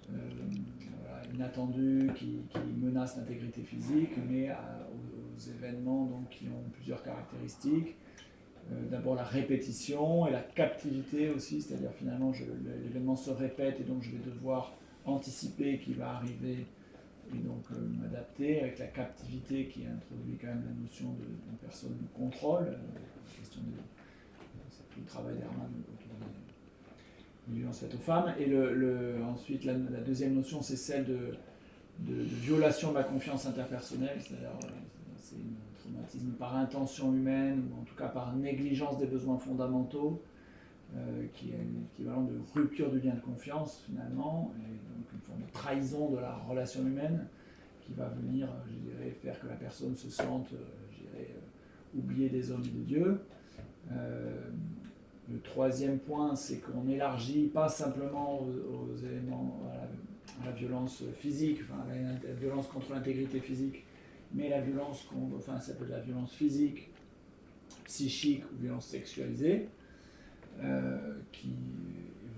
voilà, inattendu qui menace l'intégrité physique, mais aux événements donc, qui ont plusieurs caractéristiques. D'abord la répétition et la captivité aussi, c'est-à-dire finalement l'événement se répète et donc je vais devoir anticiper qu'il va arriver et donc m'adapter avec la captivité qui introduit quand même la notion d'une personne de contrôle, la question c'est tout le travail d'Hermann autour des violences faites aux femmes. Et ensuite la deuxième notion c'est celle de violation de la confiance interpersonnelle, c'est-à-dire c'est un traumatisme par intention humaine ou en tout cas par négligence des besoins fondamentaux qui est l'équivalent de rupture du lien de confiance finalement, et donc une forme de trahison de la relation humaine qui va venir, je dirais, faire que la personne se sente, je dirais, oubliée des hommes et de Dieu. Le troisième point, c'est qu'on n'élargit pas simplement aux éléments, à la violence physique, enfin la violence contre l'intégrité physique, mais la violence, enfin ça peut être la violence physique, psychique ou violence sexualisée,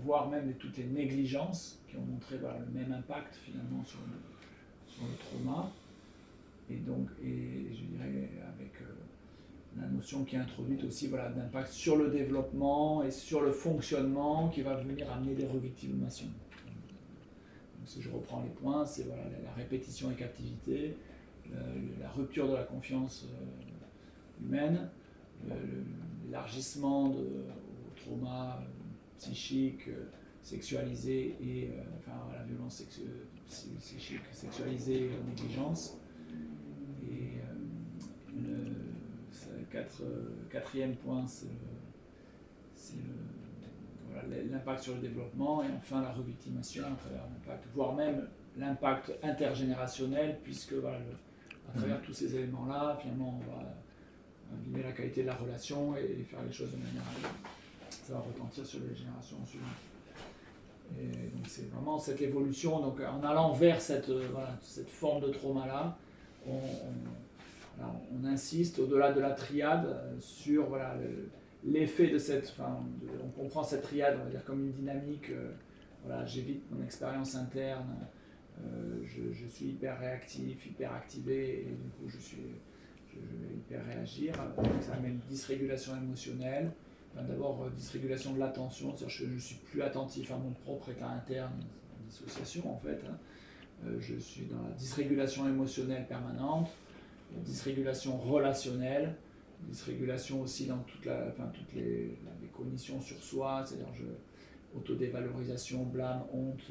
voire même toutes les négligences qui ont montré voilà, le même impact finalement sur le trauma. Et donc, je dirais avec la notion qui est introduite aussi voilà, d'impact sur le développement et sur le fonctionnement qui va venir amener des revictimations. Donc, si je reprends les points, c'est voilà, la répétition et captivité, la rupture de la confiance humaine, l'élargissement au trauma psychique, sexualisé et enfin, la violence psychique sexualisée et la négligence. Et quatrième point, c'est voilà, l'impact sur le développement et enfin la revictimation à travers l'impact, voire même l'impact intergénérationnel, puisque voilà, à travers tous ces éléments-là, finalement, on va abîmer la qualité de la relation et faire les choses de manière ça va retentir sur les générations suivantes. Et donc c'est vraiment cette évolution, donc en allant vers cette forme de trauma-là, on insiste au-delà de la triade sur voilà, l'effet de cette, on comprend cette triade, on va dire comme une dynamique, voilà, j'évite mon expérience interne, je suis hyper réactif, hyper activé, et du coup je vais hyper réagir, donc ça amène une dysrégulation émotionnelle, d'abord dysrégulation de l'attention, c'est-à-dire que je ne suis plus attentif à mon propre état interne, dissociation en fait, je suis dans la dysrégulation émotionnelle permanente, dysrégulation relationnelle, dysrégulation aussi dans toutes les cognitions sur soi, c'est-à-dire autodévalorisation, blâme, honte,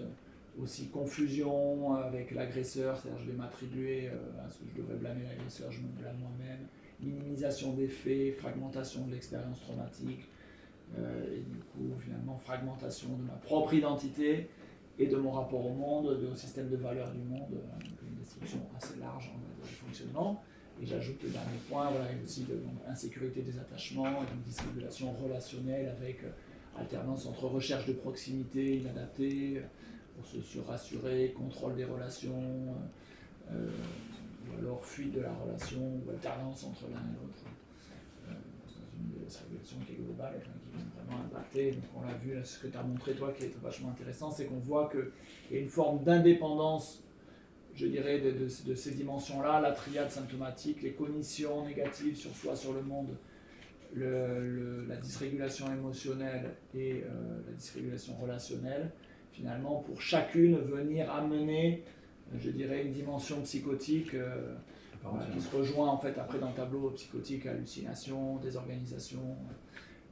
aussi confusion avec l'agresseur, c'est-à-dire je vais m'attribuer à ce que je devrais blâmer l'agresseur, je me blâme moi-même, minimisation des faits, fragmentation de l'expérience traumatique, et du coup finalement fragmentation de ma propre identité et de mon rapport au monde, au système de valeurs du monde, donc une description assez large du fonctionnement. Et j'ajoute le dernier point, voilà, et aussi l'insécurité des attachements et une dysrégulation relationnelle avec alternance entre recherche de proximité inadaptée pour se surrassurer, contrôle des relations, ou alors fuite de la relation, ou alternance entre l'un et l'autre. Une dysrégulation qui est globale, enfin, qui vient vraiment impacter. Donc on l'a vu, là, ce que tu as montré toi qui est vachement intéressant, c'est qu'on voit qu'il y a une forme d'indépendance, je dirais, de ces dimensions-là, la triade symptomatique, les cognitions négatives sur soi, sur le monde, la dysrégulation émotionnelle et la dysrégulation relationnelle, finalement, pour chacune venir amener, je dirais, une dimension psychotique qui se rejoint en fait après dans le tableau psychotique, hallucination, désorganisation,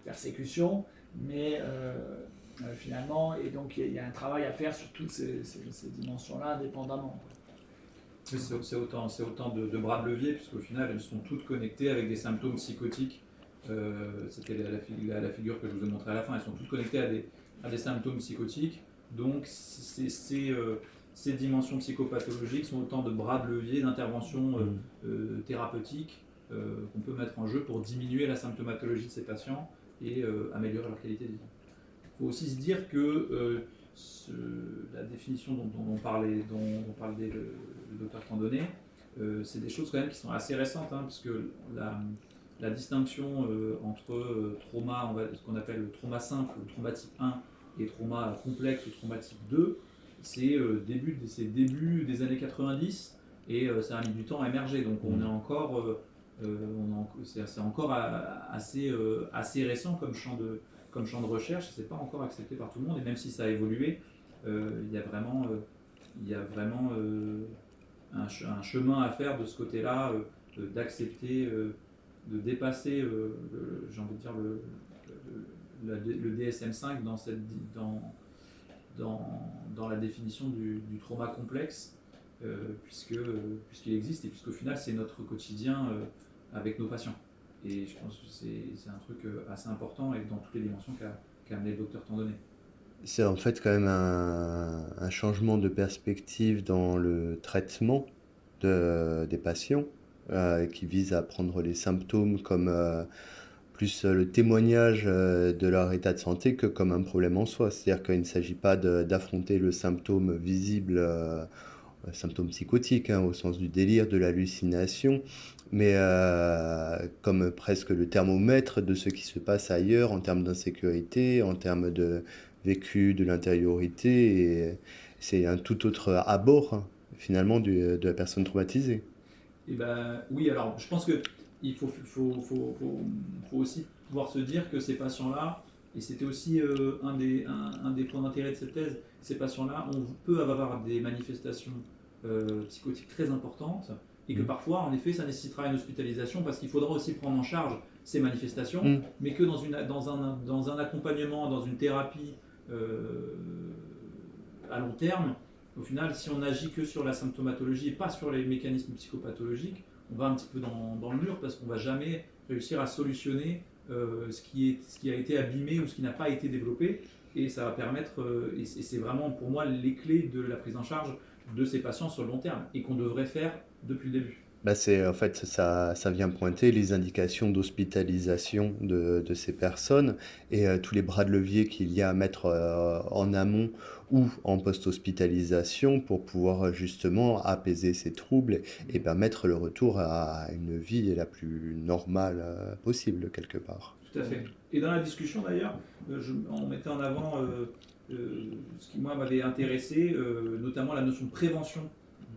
persécution, mais finalement, et donc il y a un travail à faire sur toutes ces dimensions-là indépendamment. C'est autant de bras de levier, puisqu'au final, elles sont toutes connectées avec des symptômes psychotiques. C'était la figure que je vous ai montrée à la fin. Elles sont toutes connectées à des symptômes psychotiques. Donc, ces dimensions psychopathologiques sont autant de bras de levier d'intervention thérapeutique qu'on peut mettre en jeu pour diminuer la symptomatologie de ces patients et améliorer leur qualité de vie. Il faut aussi se dire que la définition dont parlait le docteur Tandonnet, c'est des choses quand même qui sont assez récentes, hein, puisque la distinction entre trauma, ce qu'on appelle le trauma simple, le trauma type 1, et trauma complexe, le trauma type 2, c'est début des années 90, et ça a mis du temps à émerger. Donc on est encore, c'est encore assez récent comme champ de recherche, c'est pas encore accepté par tout le monde, et même si ça a évolué, il y a vraiment un chemin à faire de ce côté-là, d'accepter, de dépasser, j'ai envie de dire, le DSM-5 dans la définition du trauma complexe, puisqu'il existe et puisqu'au final c'est notre quotidien avec nos patients. Et je pense que c'est un truc assez important et dans toutes les dimensions qu'a amené le docteur Tandonnet. C'est en fait quand même un changement de perspective dans le traitement des patients qui vise à prendre les symptômes comme plus le témoignage de leur état de santé que comme un problème en soi. C'est-à-dire qu'il ne s'agit pas d'affronter le symptôme visible, symptôme psychotique, hein, au sens du délire, de l'hallucination, mais comme presque le thermomètre de ce qui se passe ailleurs en termes d'insécurité, en termes de vécu, de l'intériorité. Et c'est un tout autre abord, hein, finalement, de la personne traumatisée. Et oui, alors je pense qu'il faut aussi pouvoir se dire que ces patients-là, et c'était aussi un des points d'intérêt de cette thèse, ces patients-là, on peut avoir des manifestations psychotiques très importantes, et que parfois, en effet, ça nécessitera une hospitalisation parce qu'il faudra aussi prendre en charge ces manifestations, mais que dans un accompagnement, dans une thérapie à long terme, au final, si on n'agit que sur la symptomatologie et pas sur les mécanismes psychopathologiques, on va un petit peu dans le mur parce qu'on ne va jamais réussir à solutionner ce qui a été abîmé ou ce qui n'a pas été développé. Et ça va permettre, et c'est vraiment pour moi les clés de la prise en charge de ces patients sur le long terme et qu'on devrait faire depuis le début. En fait, ça vient pointer les indications d'hospitalisation de ces personnes et tous les bras de levier qu'il y a à mettre en amont ou en post-hospitalisation pour pouvoir justement apaiser ces troubles et permettre le retour à une vie la plus normale possible quelque part. Tout à fait. Et dans la discussion d'ailleurs, on mettait en avant ce qui moi m'avait intéressé, notamment la notion de prévention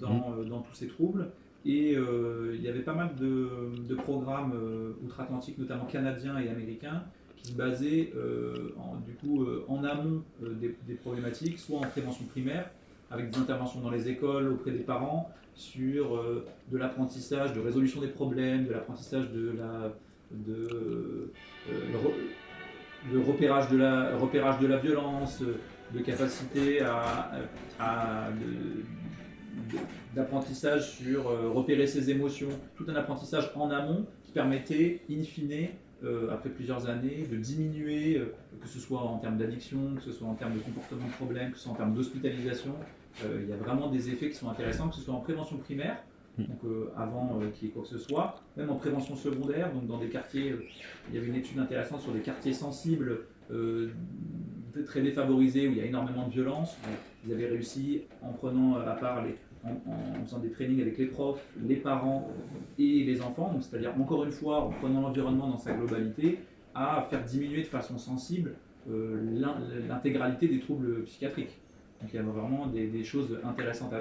dans tous ces troubles. Et il y avait pas mal de programmes outre-Atlantique, notamment canadiens et américains, qui se basaient en amont des problématiques, soit en prévention primaire, avec des interventions dans les écoles, auprès des parents, sur de l'apprentissage, de résolution des problèmes, de l'apprentissage le repérage de la violence, de capacité d'apprentissage sur repérer ses émotions, tout un apprentissage en amont qui permettait, in fine, après plusieurs années, de diminuer, que ce soit en termes d'addiction, que ce soit en termes de comportement de problème, que ce soit en termes d'hospitalisation. Il y a vraiment des effets qui sont intéressants, que ce soit en prévention primaire, donc avant qu'il y ait quoi que ce soit, même en prévention secondaire, donc dans des quartiers, il y avait une étude intéressante sur des quartiers sensibles, très défavorisés, où il y a énormément de violence. Ils avaient réussi, en prenant à part en faisant des trainings avec les profs, les parents et les enfants, donc c'est-à-dire encore une fois en prenant l'environnement dans sa globalité, à faire diminuer de façon sensible l'intégralité des troubles psychiatriques. Donc il y a vraiment des choses intéressantes,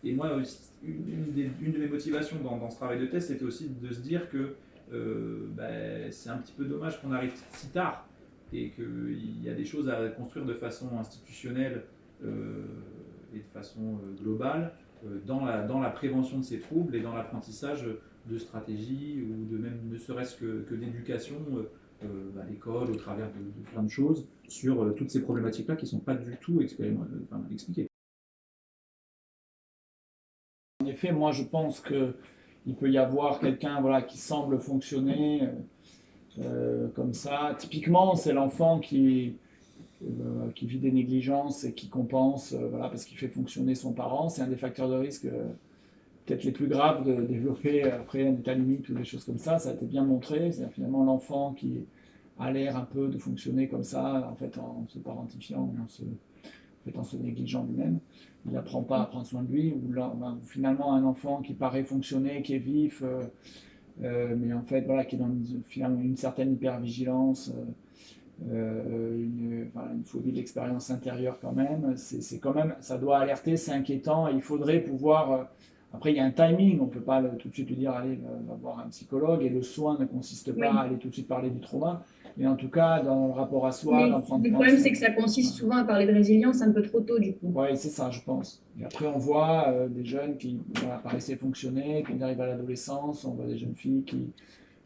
Et moi, une de mes motivations dans ce travail de thèse, c'était aussi de se dire que c'est un petit peu dommage qu'on arrive si tard et qu'il y a des choses à construire de façon institutionnelle et de façon globale dans la prévention de ces troubles et dans l'apprentissage de stratégies ou de même ne serait-ce que d'éducation à l'école au travers de plein de choses sur toutes ces problématiques-là qui ne sont pas du tout expliquées. En effet, moi je pense qu'il peut y avoir quelqu'un qui semble fonctionner comme ça. Typiquement, c'est l'enfant qui vit des négligences et qui compense parce qu'il fait fonctionner son parent. C'est un des facteurs de risque peut-être les plus graves de développer après un état limite ou des choses comme ça. Ça a été bien montré. C'est finalement l'enfant qui a l'air un peu de fonctionner comme ça, en fait, en se parentifiant, en se négligeant lui-même. Il n'apprend pas à prendre soin de lui. Ou finalement, un enfant qui paraît fonctionner, qui est vif, mais en fait, qui est dans une certaine hypervigilance, une phobie de l'expérience intérieure quand même. C'est quand même, ça doit alerter, c'est inquiétant. Et il faudrait pouvoir. Après, il y a un timing. On ne peut pas tout de suite lui dire allez, va voir un psychologue. Et le soin ne consiste pas à aller tout de suite parler du trauma. Mais en tout cas, dans le rapport à soi, d'en prendre. Le problème, c'est que ça consiste souvent à parler de résilience un peu trop tôt, du coup. Oui, c'est ça, je pense. Et après, on voit des jeunes qui paraissaient fonctionner, puis ils arrivent à l'adolescence. On voit des jeunes filles qui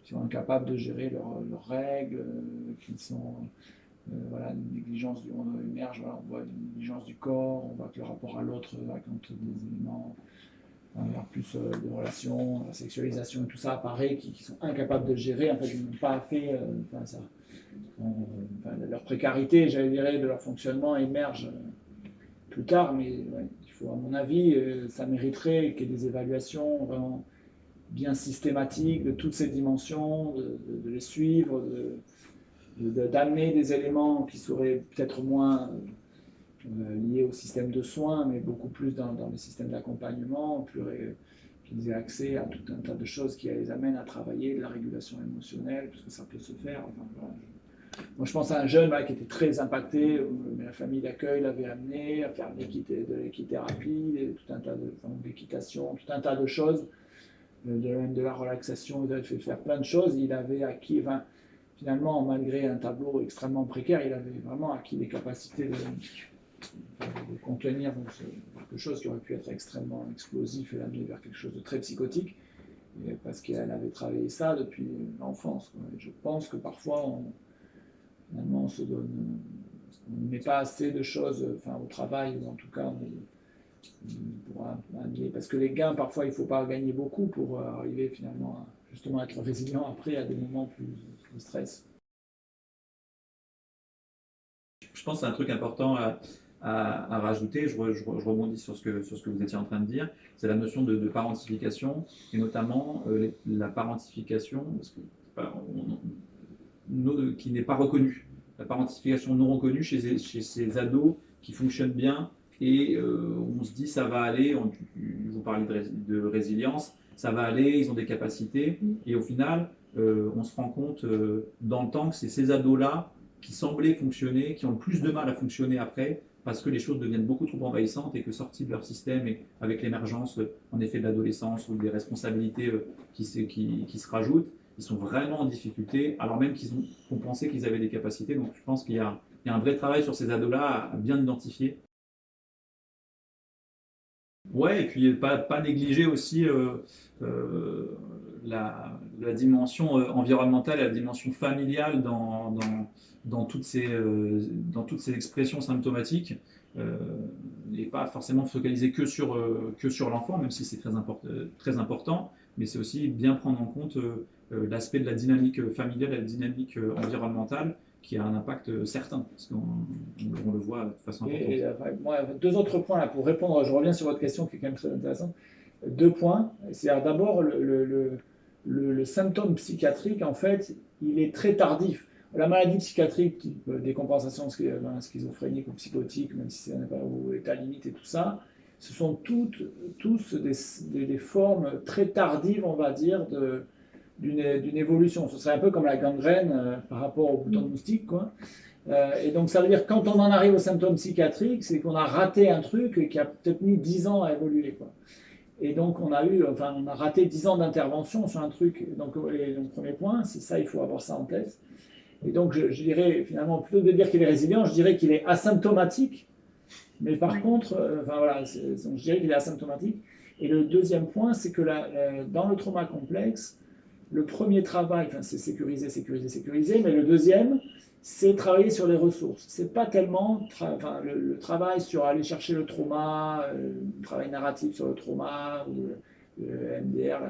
sont incapables de gérer leurs règles, qui sont une négligence on émerge, on voit une négligence du corps, on voit que le rapport à l'autre, quand des éléments plus de relations, la sexualisation et tout ça apparaît, qui sont incapables de gérer, en fait, ils n'ont pas fait ça. Leur précarité, j'allais dire, de leur fonctionnement émerge plus tard, mais il faut, à mon avis, ça mériterait qu'il y ait des évaluations vraiment bien systématiques de toutes ces dimensions, de les suivre, d'amener des éléments qui seraient peut-être moins liés au système de soins, mais beaucoup plus dans les systèmes d'accompagnement, qu'ils aient accès à tout un tas de choses qui les amènent à travailler de la régulation émotionnelle, puisque ça peut se faire. Moi, je pense à un jeune qui était très impacté, mais la famille d'accueil l'avait amené à faire de l'équithérapie, tout un tas de l'équitation, tout un tas de choses, de la relaxation, il avait fait faire plein de choses. Il avait acquis, finalement, malgré un tableau extrêmement précaire, il avait vraiment acquis des capacités de contenir quelque chose qui aurait pu être extrêmement explosif et l'amener vers quelque chose de très psychotique, parce qu'elle avait travaillé ça depuis l'enfance. Je pense que parfois, finalement, on ne met pas assez de choses au travail, ou en tout cas, parce que les gains, parfois, il ne faut pas gagner beaucoup pour arriver finalement justement à être résilient après à des moments plus de stress. Je pense que c'est un truc important à rajouter, je rebondis sur ce que vous étiez en train de dire, c'est la notion de parentification, et notamment la parentification qui n'est pas reconnue. La parentification non reconnue chez ces ados qui fonctionnent bien, et on se dit ça va aller, vous parlez de résilience, ça va aller, ils ont des capacités, et au final, on se rend compte dans le temps que c'est ces ados-là qui semblaient fonctionner, qui ont le plus de mal à fonctionner après, parce que les choses deviennent beaucoup trop envahissantes et que sortis de leur système et avec l'émergence en effet de l'adolescence ou des responsabilités qui se rajoutent, ils sont vraiment en difficulté, alors même qu'on pensait qu'ils avaient des capacités. Donc je pense qu'il y a un vrai travail sur ces ados-là à bien identifier. Ouais, et puis pas négliger aussi la dimension environnementale et la dimension familiale dans toutes ces expressions symptomatiques, et pas forcément focaliser que sur l'enfant, même si c'est très important, mais c'est aussi bien prendre en compte l'aspect de la dynamique familiale et la dynamique environnementale qui a un impact certain, parce qu'on le voit de façon importante. Moi, deux autres points là pour répondre, je reviens sur votre question qui est quand même très intéressante. Deux points, c'est d'abord le symptôme psychiatrique, en fait, il est très tardif. La maladie psychiatrique, type décompensation schizophrénique ou psychotique, même si ça n'est pas au état limite et tout ça, ce sont tous des formes très tardives, on va dire, d'une évolution. Ce serait un peu comme la gangrène par rapport au bouton de moustique, quoi. Et donc ça veut dire que quand on en arrive aux symptômes psychiatriques, c'est qu'on a raté un truc et qui a peut-être mis 10 ans à évoluer, quoi. Et donc on a raté 10 ans d'intervention sur un truc. Donc le premier point, c'est ça, il faut avoir ça en tête. Et donc je dirais finalement, plutôt que de dire qu'il est résilient, je dirais qu'il est asymptomatique. Mais par contre, donc je dirais qu'il est asymptomatique. Et le deuxième point, c'est que dans le trauma complexe, le premier travail, c'est sécuriser, mais le deuxième, c'est travailler sur les ressources. C'est pas tellement le travail sur aller chercher le trauma, le travail narratif sur le trauma, ou le MDR,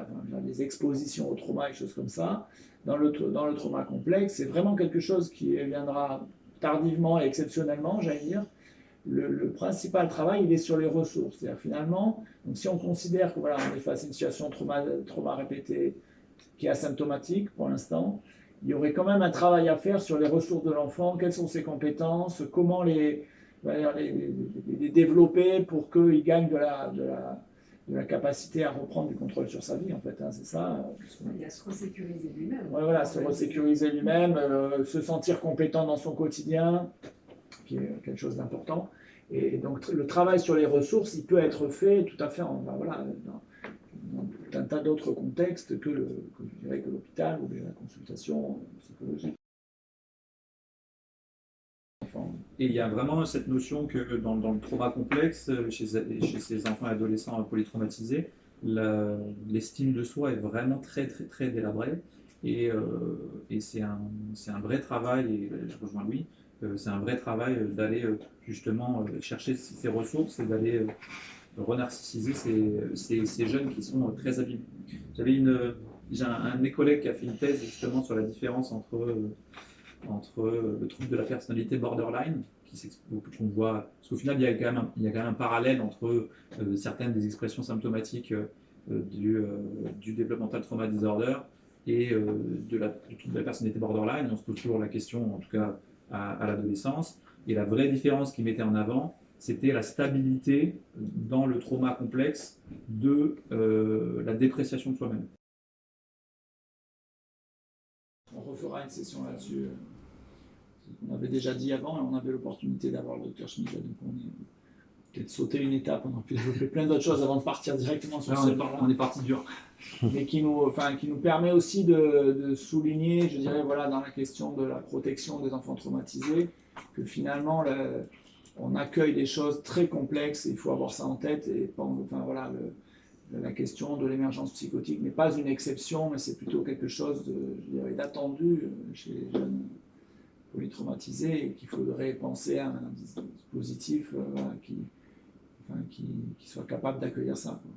les expositions au trauma, et choses comme ça. Dans le trauma complexe, c'est vraiment quelque chose qui viendra tardivement et exceptionnellement, j'allais dire. Le principal travail, il est sur les ressources. C'est-à-dire finalement, donc si on considère que on est face à une situation trauma répétée qui est asymptomatique pour l'instant, il y aurait quand même un travail à faire sur les ressources de l'enfant, quelles sont ses compétences, comment les développer pour qu'il gagne de la capacité à reprendre du contrôle sur sa vie, en fait, c'est ça. Il a se resécuriser lui-même. Voilà, se resécuriser lui-même, se sentir compétent dans son quotidien, qui est quelque chose d'important. Et donc le travail sur les ressources, il peut être fait tout à fait dans tout un tas d'autres contextes que l'hôpital ou la consultation psychologique. Et il y a vraiment cette notion que dans le trauma complexe, chez ces enfants et adolescents polytraumatisés, l'estime de soi est vraiment très, très, très délabrée. Et c'est un vrai travail, et je rejoins Louis, c'est un vrai travail d'aller justement chercher ces ressources et d'aller renarcissiser ces jeunes qui sont très abîmés. J'ai un de mes collègues qui a fait une thèse justement sur la différence entre le trouble de la personnalité borderline, qu'on voit, parce qu'au final il y a quand même un parallèle entre certaines des expressions symptomatiques du developmental trauma disorder et du trouble de la personnalité borderline. On se pose toujours la question, en tout cas à l'adolescence, et la vraie différence qu'il mettait en avant, c'était la stabilité dans le trauma complexe de la dépréciation de soi-même. On refera une session là-dessus. On avait déjà dit avant, et on avait l'opportunité d'avoir le docteur Schmidt, donc on est peut-être sauter une étape, on a pu développer plein d'autres choses avant de partir directement sur ce plan-là. On est parti dur. Mais qui nous permet aussi de souligner, je dirais, dans la question de la protection des enfants traumatisés, que finalement, on accueille des choses très complexes, et il faut avoir ça en tête, et la question de l'émergence psychotique n'est pas une exception, mais c'est plutôt quelque chose d'attendu chez les jeunes polytraumatisés, et qu'il faudrait penser à un dispositif qui soit capable d'accueillir ça, quoi.